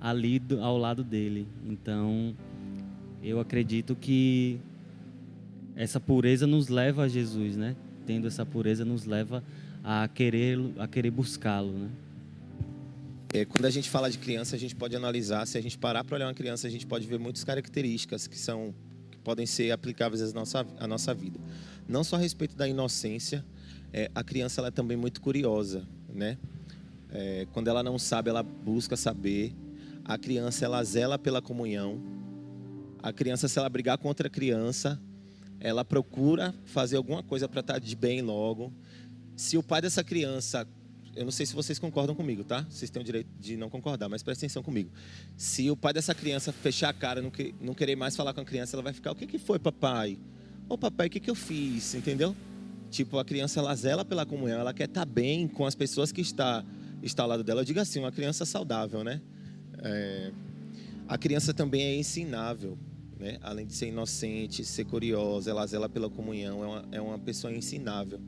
ali ao lado dele. Então, eu acredito que essa pureza nos leva a Jesus, né? Tendo essa pureza nos leva a querer buscá-lo, né? Quando a gente fala de criança, a gente pode analisar. Se a gente parar para olhar uma criança, a gente pode ver muitas características que podem ser aplicáveis à nossa vida. Não só a respeito da inocência, a criança ela é também muito curiosa, né? Quando ela não sabe, ela busca saber. A criança, ela zela pela comunhão. A criança, se ela brigar com outra criança, ela procura fazer alguma coisa para estar de bem logo. Se o pai dessa criança... Eu não sei se vocês concordam comigo, tá? Vocês têm o direito de não concordar, mas presta atenção comigo. Se o pai dessa criança fechar a cara, não querer mais falar com a criança, ela vai ficar: o que foi, papai? Ô, papai, o que eu fiz? Entendeu? Tipo, a criança, ela zela pela comunhão, ela quer estar bem com as pessoas que está ao lado dela. Eu digo assim, uma criança saudável, né? A criança também é ensinável, né? Além de ser inocente, ser curiosa, ela zela pela comunhão, é uma pessoa ensinável,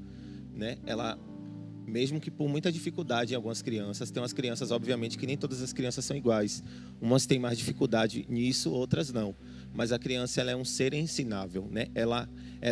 né? Ela... Mesmo que por muita dificuldade em algumas crianças, tem umas crianças, obviamente, que nem todas as crianças são iguais. Umas têm mais dificuldade nisso, outras não. Mas a criança, ela é um ser ensinável, né? Ela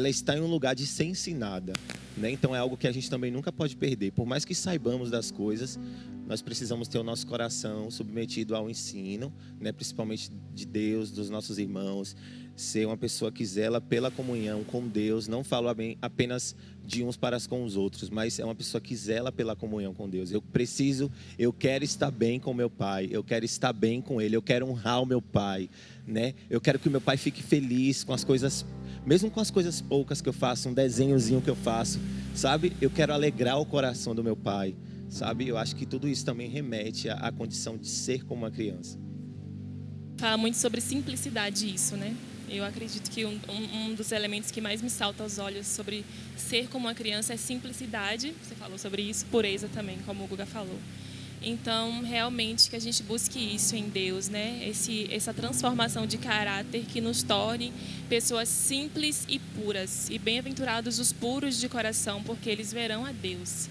está em um lugar de ser ensinada, né? Então é algo que a gente também nunca pode perder. Por mais que saibamos das coisas, nós precisamos ter o nosso coração submetido ao ensino, né? Principalmente de Deus, dos nossos irmãos. Ser uma pessoa que zela pela comunhão com Deus. Não falo apenas de uns para com os outros, mas é uma pessoa que zela pela comunhão com Deus. Eu quero estar bem com meu pai, eu quero estar bem com ele, eu quero honrar o meu pai, né? Eu quero que o meu pai fique feliz com as coisas, mesmo com as coisas poucas que eu faço, um desenhozinho que eu faço, sabe? Eu quero alegrar o coração do meu pai, sabe? Eu acho que tudo isso também remete à condição de ser como uma criança. Fala muito sobre simplicidade isso, né? Eu acredito que um dos elementos que mais me salta aos olhos sobre ser como uma criança é simplicidade. Você falou sobre isso, pureza também, como o Guga falou. Então, realmente, que a gente busque isso em Deus, né? Essa transformação de caráter que nos torne pessoas simples e puras. E bem-aventurados os puros de coração, porque eles verão a Deus.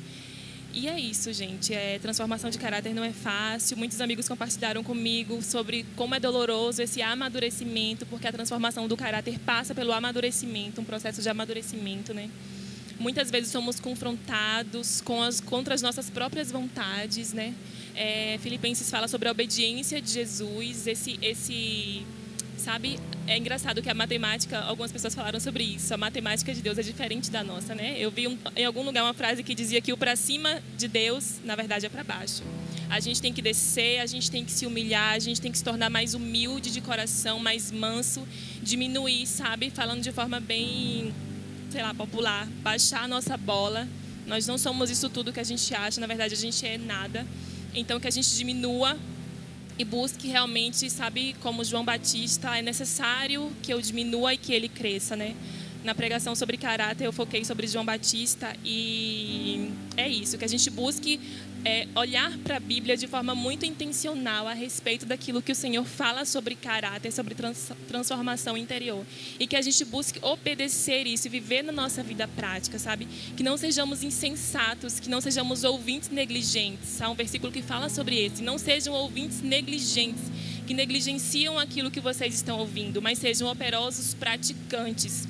E é isso, gente. Transformação de caráter não é fácil. Muitos amigos compartilharam comigo sobre como é doloroso esse amadurecimento, porque a transformação do caráter passa pelo amadurecimento, um processo de amadurecimento, né? Muitas vezes somos confrontados contra as nossas próprias vontades, né? Filipenses fala sobre a obediência de Jesus, sabe? É engraçado que a matemática, algumas pessoas falaram sobre isso, a matemática de Deus é diferente da nossa, né? Eu vi em algum lugar uma frase que dizia que o para cima de Deus, na verdade, é para baixo. A gente tem que descer, a gente tem que se humilhar, a gente tem que se tornar mais humilde de coração, mais manso, diminuir, sabe? Falando de forma bem, popular, baixar a nossa bola. Nós não somos isso tudo que a gente acha, na verdade, a gente é nada. Então, que a gente diminua e busque realmente, sabe, como João Batista, é necessário que eu diminua e que ele cresça, né? Na pregação sobre caráter, eu foquei sobre João Batista e é isso, que a gente busque olhar para a Bíblia de forma muito intencional a respeito daquilo que o Senhor fala sobre caráter, sobre transformação interior. E que a gente busque obedecer isso e viver na nossa vida prática, sabe? Que não sejamos insensatos, que não sejamos ouvintes negligentes. Há um versículo que fala sobre isso. Não sejam ouvintes negligentes, que negligenciam aquilo que vocês estão ouvindo, mas sejam operosos praticantes.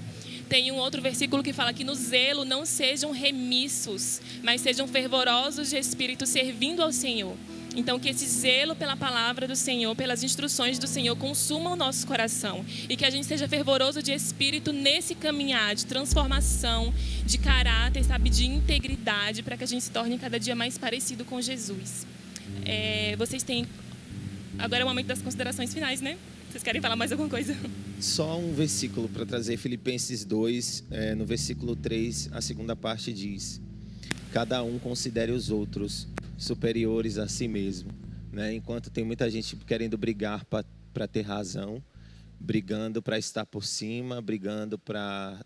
Tem um outro versículo que fala que no zelo não sejam remissos, mas sejam fervorosos de espírito servindo ao Senhor. Então que esse zelo pela palavra do Senhor, pelas instruções do Senhor, consuma o nosso coração. E que a gente seja fervoroso de espírito nesse caminhar de transformação, de caráter, sabe, de integridade, para que a gente se torne cada dia mais parecido com Jesus. Vocês têm... Agora é o momento das considerações finais, né? Vocês querem falar mais alguma coisa? Só um versículo para trazer, Filipenses 2, no versículo 3, a segunda parte diz: cada um considere os outros superiores a si mesmo, né? Enquanto tem muita gente querendo brigar para ter razão, brigando para estar por cima, brigando para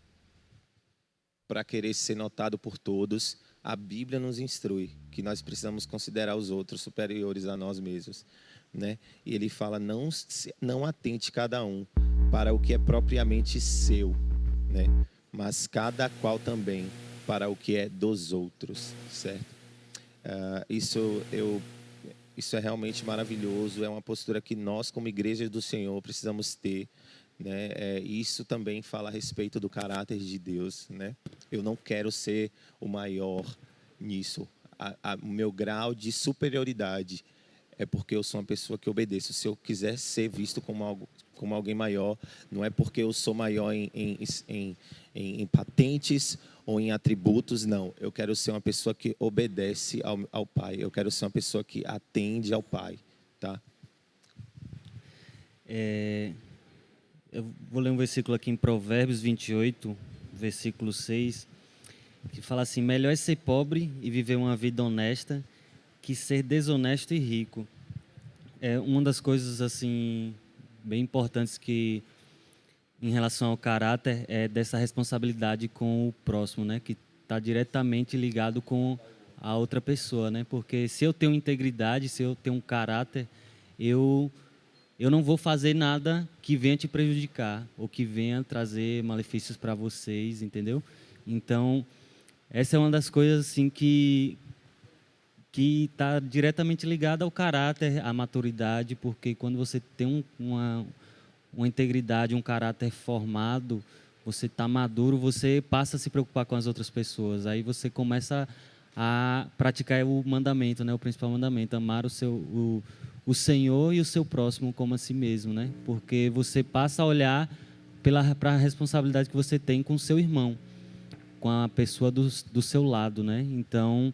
querer ser notado por todos, a Bíblia nos instrui que nós precisamos considerar os outros superiores a nós mesmos, né? E ele fala, não atente cada um para o que é propriamente seu, né? Mas cada qual também para o que é dos outros, certo? Isso é realmente maravilhoso, é uma postura que nós como igreja do Senhor precisamos ter, né? Isso também fala a respeito do caráter de Deus, né? Eu não quero ser o maior nisso, o meu grau de superioridade é porque eu sou uma pessoa que obedeço. Se eu quiser ser visto como alguém maior, não é porque eu sou maior em patentes ou em atributos, não. Eu quero ser uma pessoa que obedece ao Pai. Eu quero ser uma pessoa que atende ao Pai, tá? Eu vou ler um versículo aqui em Provérbios 28, versículo 6, que fala assim: melhor é ser pobre e viver uma vida honesta que ser desonesto e rico. É uma das coisas assim bem importantes que em relação ao caráter é dessa responsabilidade com o próximo, né? Que está diretamente ligado com a outra pessoa, né? Porque se eu tenho integridade, se eu tenho um caráter, eu não vou fazer nada que venha te prejudicar ou que venha trazer malefícios para vocês, entendeu? Então, essa é uma das coisas assim que está diretamente ligada ao caráter, à maturidade, porque quando você tem uma integridade, um caráter formado, você está maduro, você passa a se preocupar com as outras pessoas. Aí você começa a praticar o mandamento, né? O principal mandamento, amar o Senhor e o seu próximo como a si mesmo, né? Porque você passa a olhar para a responsabilidade que você tem com o seu irmão, com a pessoa do seu lado, né? Então,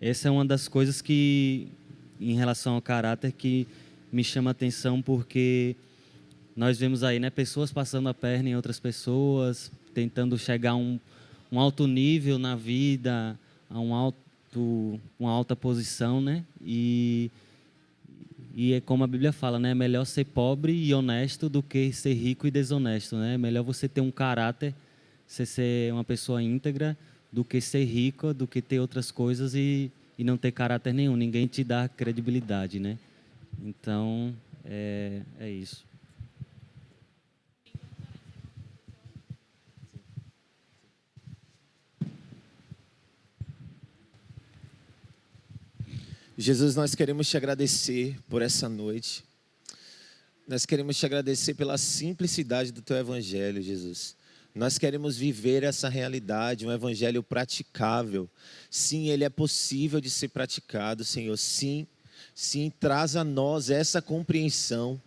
essa é uma das coisas que, em relação ao caráter, que me chama a atenção, porque nós vemos aí, né, pessoas passando a perna em outras pessoas, tentando chegar a um alto nível na vida, a uma alta posição, né? E é como a Bíblia fala, né? É melhor ser pobre e honesto do que ser rico e desonesto, né? É melhor você ter um caráter, você ser uma pessoa íntegra, do que ser rico, do que ter outras coisas e não ter caráter nenhum. Ninguém te dá credibilidade, né? Então, é isso. Jesus, nós queremos te agradecer por essa noite. Nós queremos te agradecer pela simplicidade do teu evangelho, Jesus. Nós queremos viver essa realidade, um evangelho praticável. Sim, ele é possível de ser praticado, Senhor. Sim, traz a nós essa compreensão.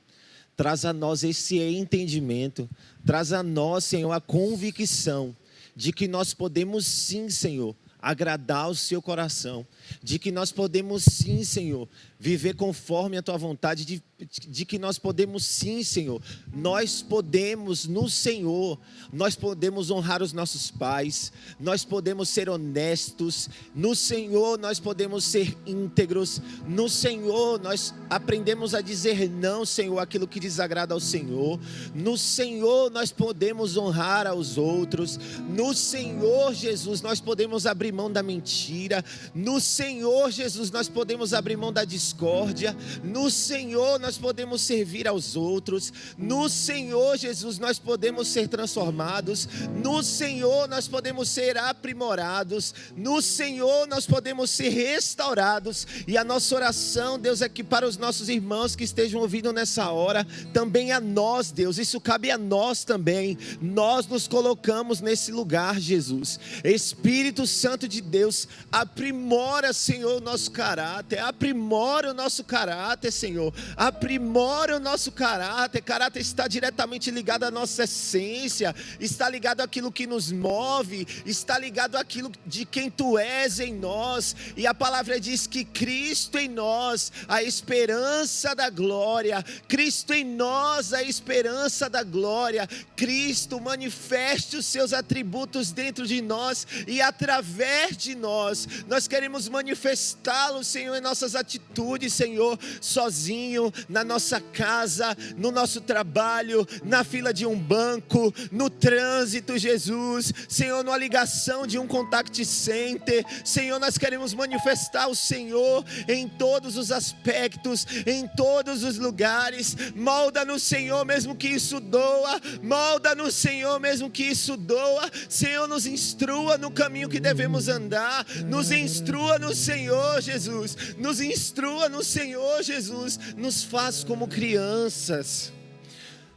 Traz a nós esse entendimento. Traz a nós, Senhor, a convicção de que nós podemos sim, Senhor, agradar o seu coração. de que nós podemos sim, Senhor, viver conforme a Tua vontade, de que nós podemos sim, Senhor, nós podemos no Senhor, nós podemos honrar os nossos pais, nós podemos ser honestos, no Senhor nós podemos ser íntegros, no Senhor nós aprendemos a dizer não, Senhor, aquilo que desagrada ao Senhor, no Senhor nós podemos honrar aos outros, no Senhor Jesus nós podemos abrir mão da mentira, no Senhor Jesus nós podemos abrir mão da discórdia, no Senhor nós podemos servir aos outros, no Senhor Jesus nós podemos ser transformados, no Senhor nós podemos ser aprimorados, no Senhor nós podemos ser restaurados. E a nossa oração, Deus, é que para os nossos irmãos que estejam ouvindo nessa hora, também a nós, Deus, isso cabe a nós também, nós nos colocamos nesse lugar, Jesus. Espírito Santo de Deus, aprimora, Senhor, o nosso caráter, aprimora o nosso caráter, Senhor, aprimora o nosso caráter. Caráter está diretamente ligado à nossa essência, está ligado àquilo que nos move, está ligado àquilo de quem Tu és em nós, e a palavra diz que Cristo em nós, a esperança da glória, Cristo em nós, a esperança da glória, Cristo manifeste os seus atributos dentro de nós e através de nós, nós queremos manifestá-lo, Senhor, em nossas atitudes, Senhor, sozinho, na nossa casa, no nosso trabalho, na fila de um banco, no trânsito, Jesus, Senhor, numa ligação de um contact center, Senhor, nós queremos manifestar o Senhor em todos os aspectos, em todos os lugares. Molda-nos, Senhor, mesmo que isso doa, molda-nos, Senhor, mesmo que isso doa, Senhor, nos instrua no caminho que devemos andar, nos instrua no Senhor Jesus, nos instrua no Senhor Jesus, nos faz como crianças,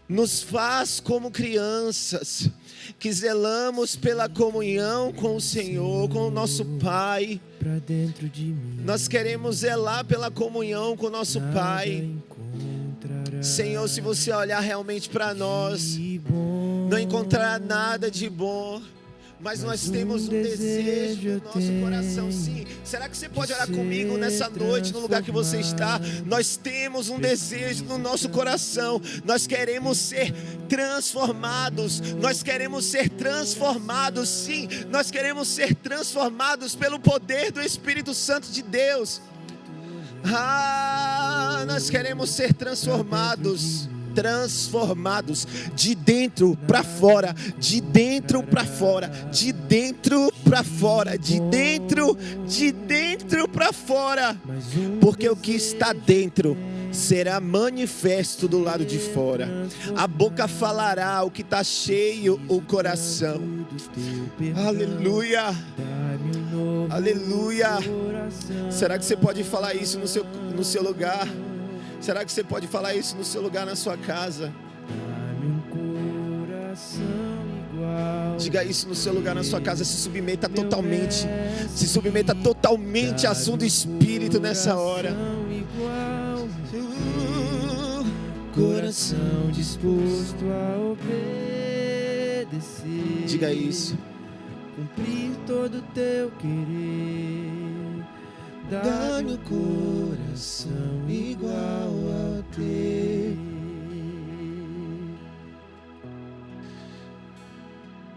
nos faz como crianças, que zelamos pela comunhão com o Senhor, com o nosso Pai. Nós queremos zelar pela comunhão com o nosso Pai. Senhor, se você olhar realmente para nós, não encontrará nada de bom, mas nós temos um desejo no nosso coração, sim. Será que você pode orar comigo nessa noite, no lugar que você está? Nós temos um desejo no nosso coração. Nós queremos ser transformados. Nós queremos ser transformados, sim. Nós queremos ser transformados pelo poder do Espírito Santo de Deus. Nós queremos ser transformados de dentro para fora, de dentro para fora, de dentro para fora, de dentro para fora, porque o que está dentro será manifesto do lado de fora. A boca falará o que está cheio o coração. Aleluia, aleluia. Será que você pode falar isso no seu lugar? Será que você pode falar isso no seu lugar, na sua casa? Diga isso no seu lugar, na sua casa. Se submeta totalmente à ação do Espírito nessa hora. Coração disposto a obedecer. Diga isso. Cumprir todo o teu querer. Dá-me o coração igual ao teu.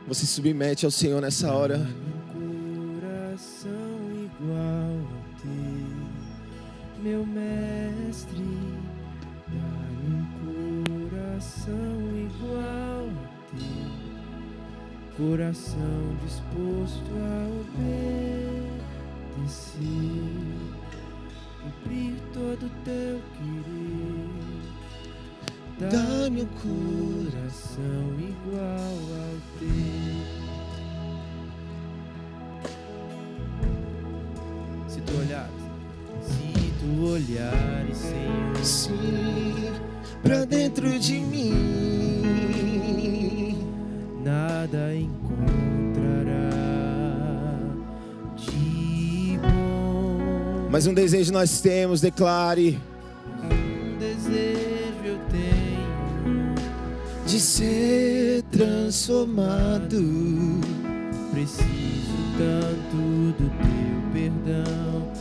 Você submete ao Senhor nessa hora. Dá-me um coração igual ao teu, meu mestre. Dá-me um coração igual ao teu, coração disposto a obedecer, cumprir todo o teu querer. Dá-me um coração igual ao teu. Se tu olhares, Senhor, Sim, pra dentro de mim, nada encontrará de bom. mas um desejo nós temos, declare. Um desejo eu tenho De ser transformado. Preciso tanto do teu perdão,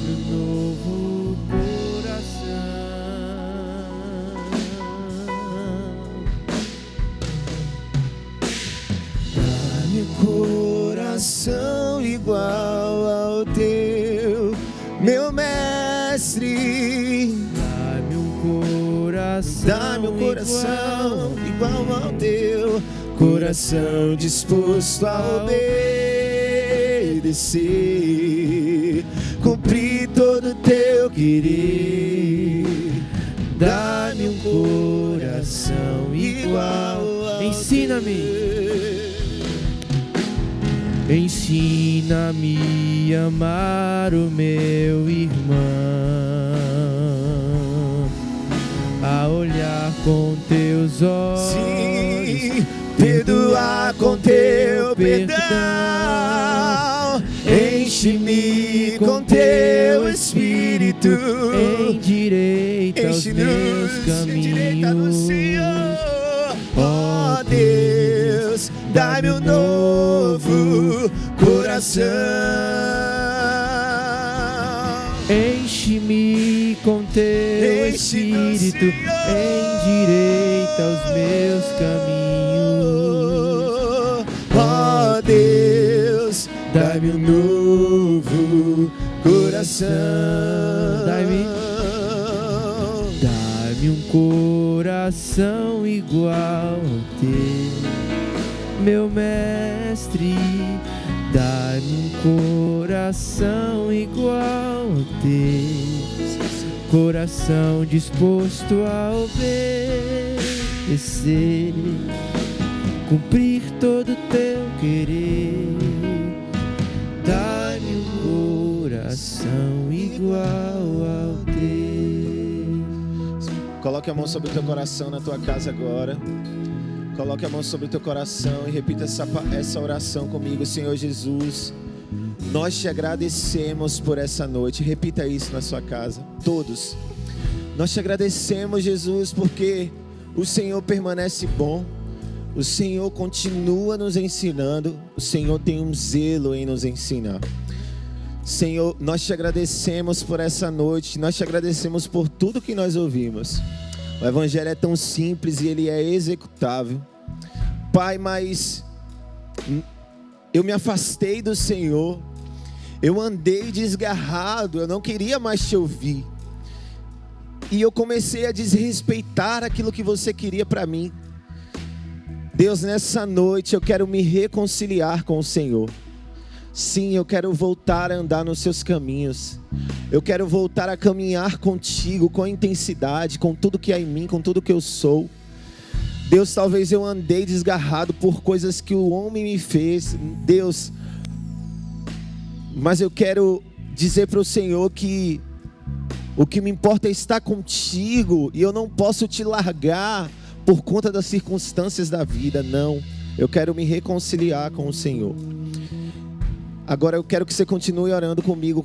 Dá-me um novo coração. Dá-me um coração igual ao teu, meu mestre. Dá-me um coração. Dá-me um coração igual ao teu, coração disposto a obedecer, cumprir todo o teu querer. Dá-me um coração igual ao Ensina-me. Ensina-me a amar o meu irmão, a olhar com teus olhos, sim, perdoar com teu perdão. Enche-me com teu Espírito, endireita os meus caminhos. Senhor. Ó Deus, dá-me um novo coração. Enche-me com teu Espírito, endireita os meus caminhos. Ó Deus, dá-me um novo coração. Dá-me um coração igual ao teu, meu mestre. Dá-me um coração igual ao teu, coração disposto a obedecer, cumprir todo o teu querer. Dá-me um coração igual ao teu. Coloque a mão sobre o teu coração na tua casa agora. Coloque a mão sobre o teu coração e repita essa oração comigo. Senhor Jesus, nós te agradecemos por essa noite. Repita isso na sua casa, todos. Nós te agradecemos, Jesus, porque o Senhor permanece bom. O Senhor continua nos ensinando. O Senhor tem um zelo em nos ensinar. Senhor, nós te agradecemos por essa noite. Nós te agradecemos por tudo que nós ouvimos. O Evangelho é tão simples e ele é executável. Pai, mas eu me afastei do Senhor. Eu andei desgarrado. Eu não queria mais te ouvir. E eu comecei a desrespeitar aquilo que você queria para mim. Deus, nessa noite eu quero me reconciliar com o Senhor. Sim, eu quero voltar a andar nos seus caminhos. Eu quero voltar a caminhar contigo com intensidade, com tudo que há em mim, com tudo que eu sou. Deus, talvez eu andei desgarrado por coisas que o homem me fez, Deus. Mas eu quero dizer para o Senhor que o que me importa é estar contigo. E eu não posso te largar por conta das circunstâncias da vida, não. Eu quero me reconciliar com o Senhor. Agora eu quero que você continue orando comigo.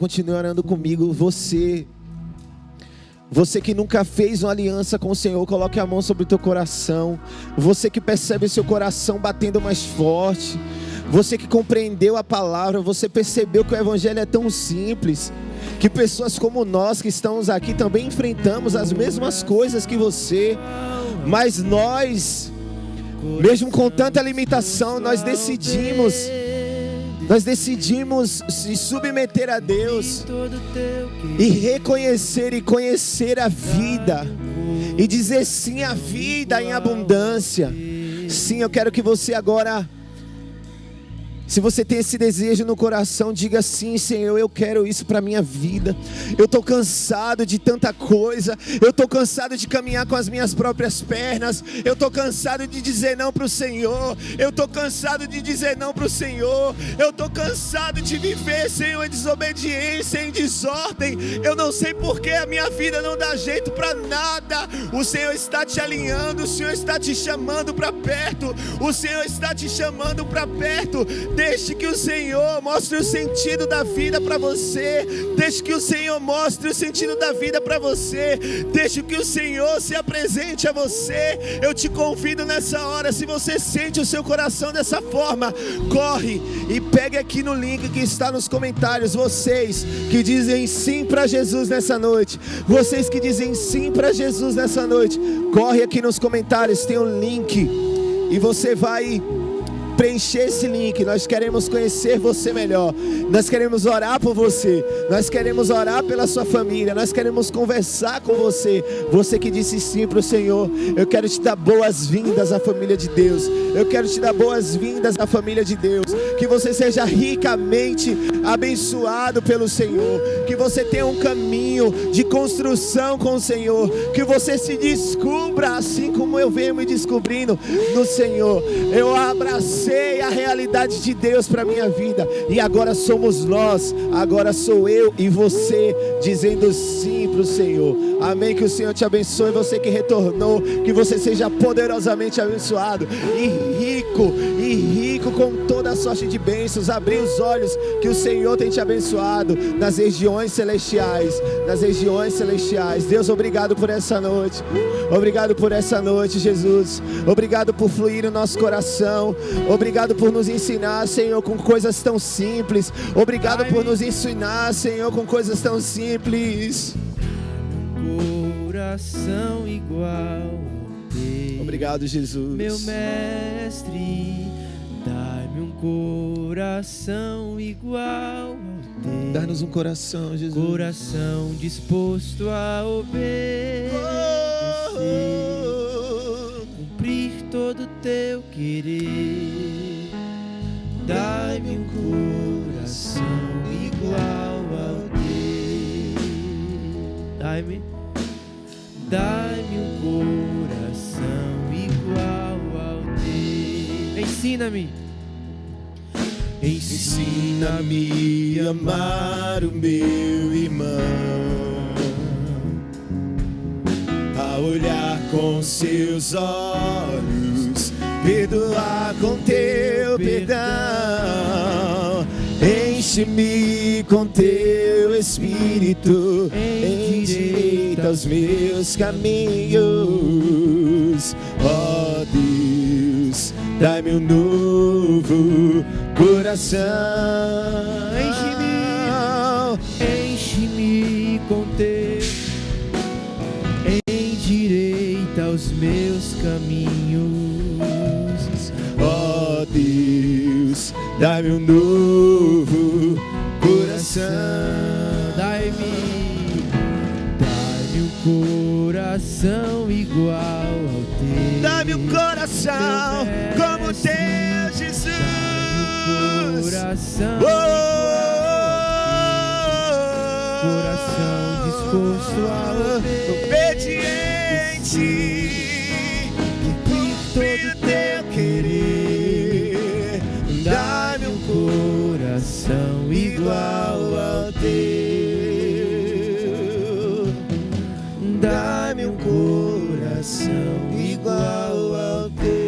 Você que nunca fez uma aliança com o Senhor, coloque a mão sobre o teu coração. Você que percebe seu coração batendo mais forte. Você que compreendeu a palavra, você percebeu que o Evangelho é tão simples, que pessoas como nós que estamos aqui também enfrentamos as mesmas coisas que você. Mas nós, mesmo com tanta limitação, nós decidimos se submeter a Deus e reconhecer e conhecer a vida e dizer sim à vida em abundância. Sim, eu quero que você agora, se você tem esse desejo no coração, diga sim: Senhor, eu quero isso para minha vida. Eu estou cansado de tanta coisa. Eu estou cansado de caminhar com as minhas próprias pernas. Eu estou cansado de dizer não para o Senhor. Eu estou cansado de dizer não para o Senhor. Eu estou cansado de viver, Senhor, em desobediência, em desordem. Eu não sei porque a minha vida não dá jeito para nada. O Senhor está te alinhando. O Senhor está te chamando para perto. O Senhor está te chamando para perto. Deixe que o Senhor mostre o sentido da vida para você. Deixe que o Senhor mostre o sentido da vida para você. Deixe que o Senhor se apresente a você. Eu te convido nessa hora, se você sente o seu coração dessa forma, corre e pegue aqui no link que está nos comentários. Vocês que dizem sim para Jesus nessa noite, vocês que dizem sim para Jesus nessa noite, corre aqui nos comentários, tem um link e você vai preencher esse link. Nós queremos conhecer você melhor, nós queremos orar por você, nós queremos orar pela sua família, nós queremos conversar com você. Você que disse sim para o Senhor, eu quero te dar boas-vindas à família de Deus. Eu quero te dar boas-vindas à família de Deus. Que você seja ricamente abençoado pelo Senhor, que você tenha um caminho de construção com o Senhor, que você se descubra assim como eu venho me descobrindo no Senhor. Eu abracei a realidade de Deus para minha vida, e agora somos nós, agora sou eu e você dizendo sim para o Senhor. Amém. Que o Senhor te abençoe, você que retornou, que você seja poderosamente abençoado e rico com toda a sorte de bênçãos. Abrir os olhos, que o Senhor tem te abençoado nas regiões celestiais, nas regiões celestiais. Deus, obrigado por essa noite, obrigado por essa noite, Jesus, obrigado por fluir no nosso coração, obrigado por nos ensinar, Senhor, com coisas tão simples, obrigado por nos ensinar, Senhor, com coisas tão simples. Coração igual ao teu. Obrigado, Jesus. Meu mestre, dá-me um coração igual ao teu. Dá-nos um coração, Jesus. Coração disposto a obedecer, cumprir todo o teu querer. Dá-me um coração igual ao teu. Dá-me um coração igual ao teu. Ensina-me. Ensina-me a amar o meu irmão, a olhar com seus olhos, perdoar com teu perdão. Enche-me com teu Espírito, endireita os meus caminhos. Ó Deus, dai-me um novo coração. Enche-me com teu, endireita os meus caminhos. Ó Deus, dai-me um novo coração. Dai-me um coração igual ao teu. Dá-me um coração como o teu, Jesus. Dai-me um coração, coração disposto a obediente, cumprir todo o teu querer. Dá-me um coração igual ao teu. Dá-me um coração igual ao teu.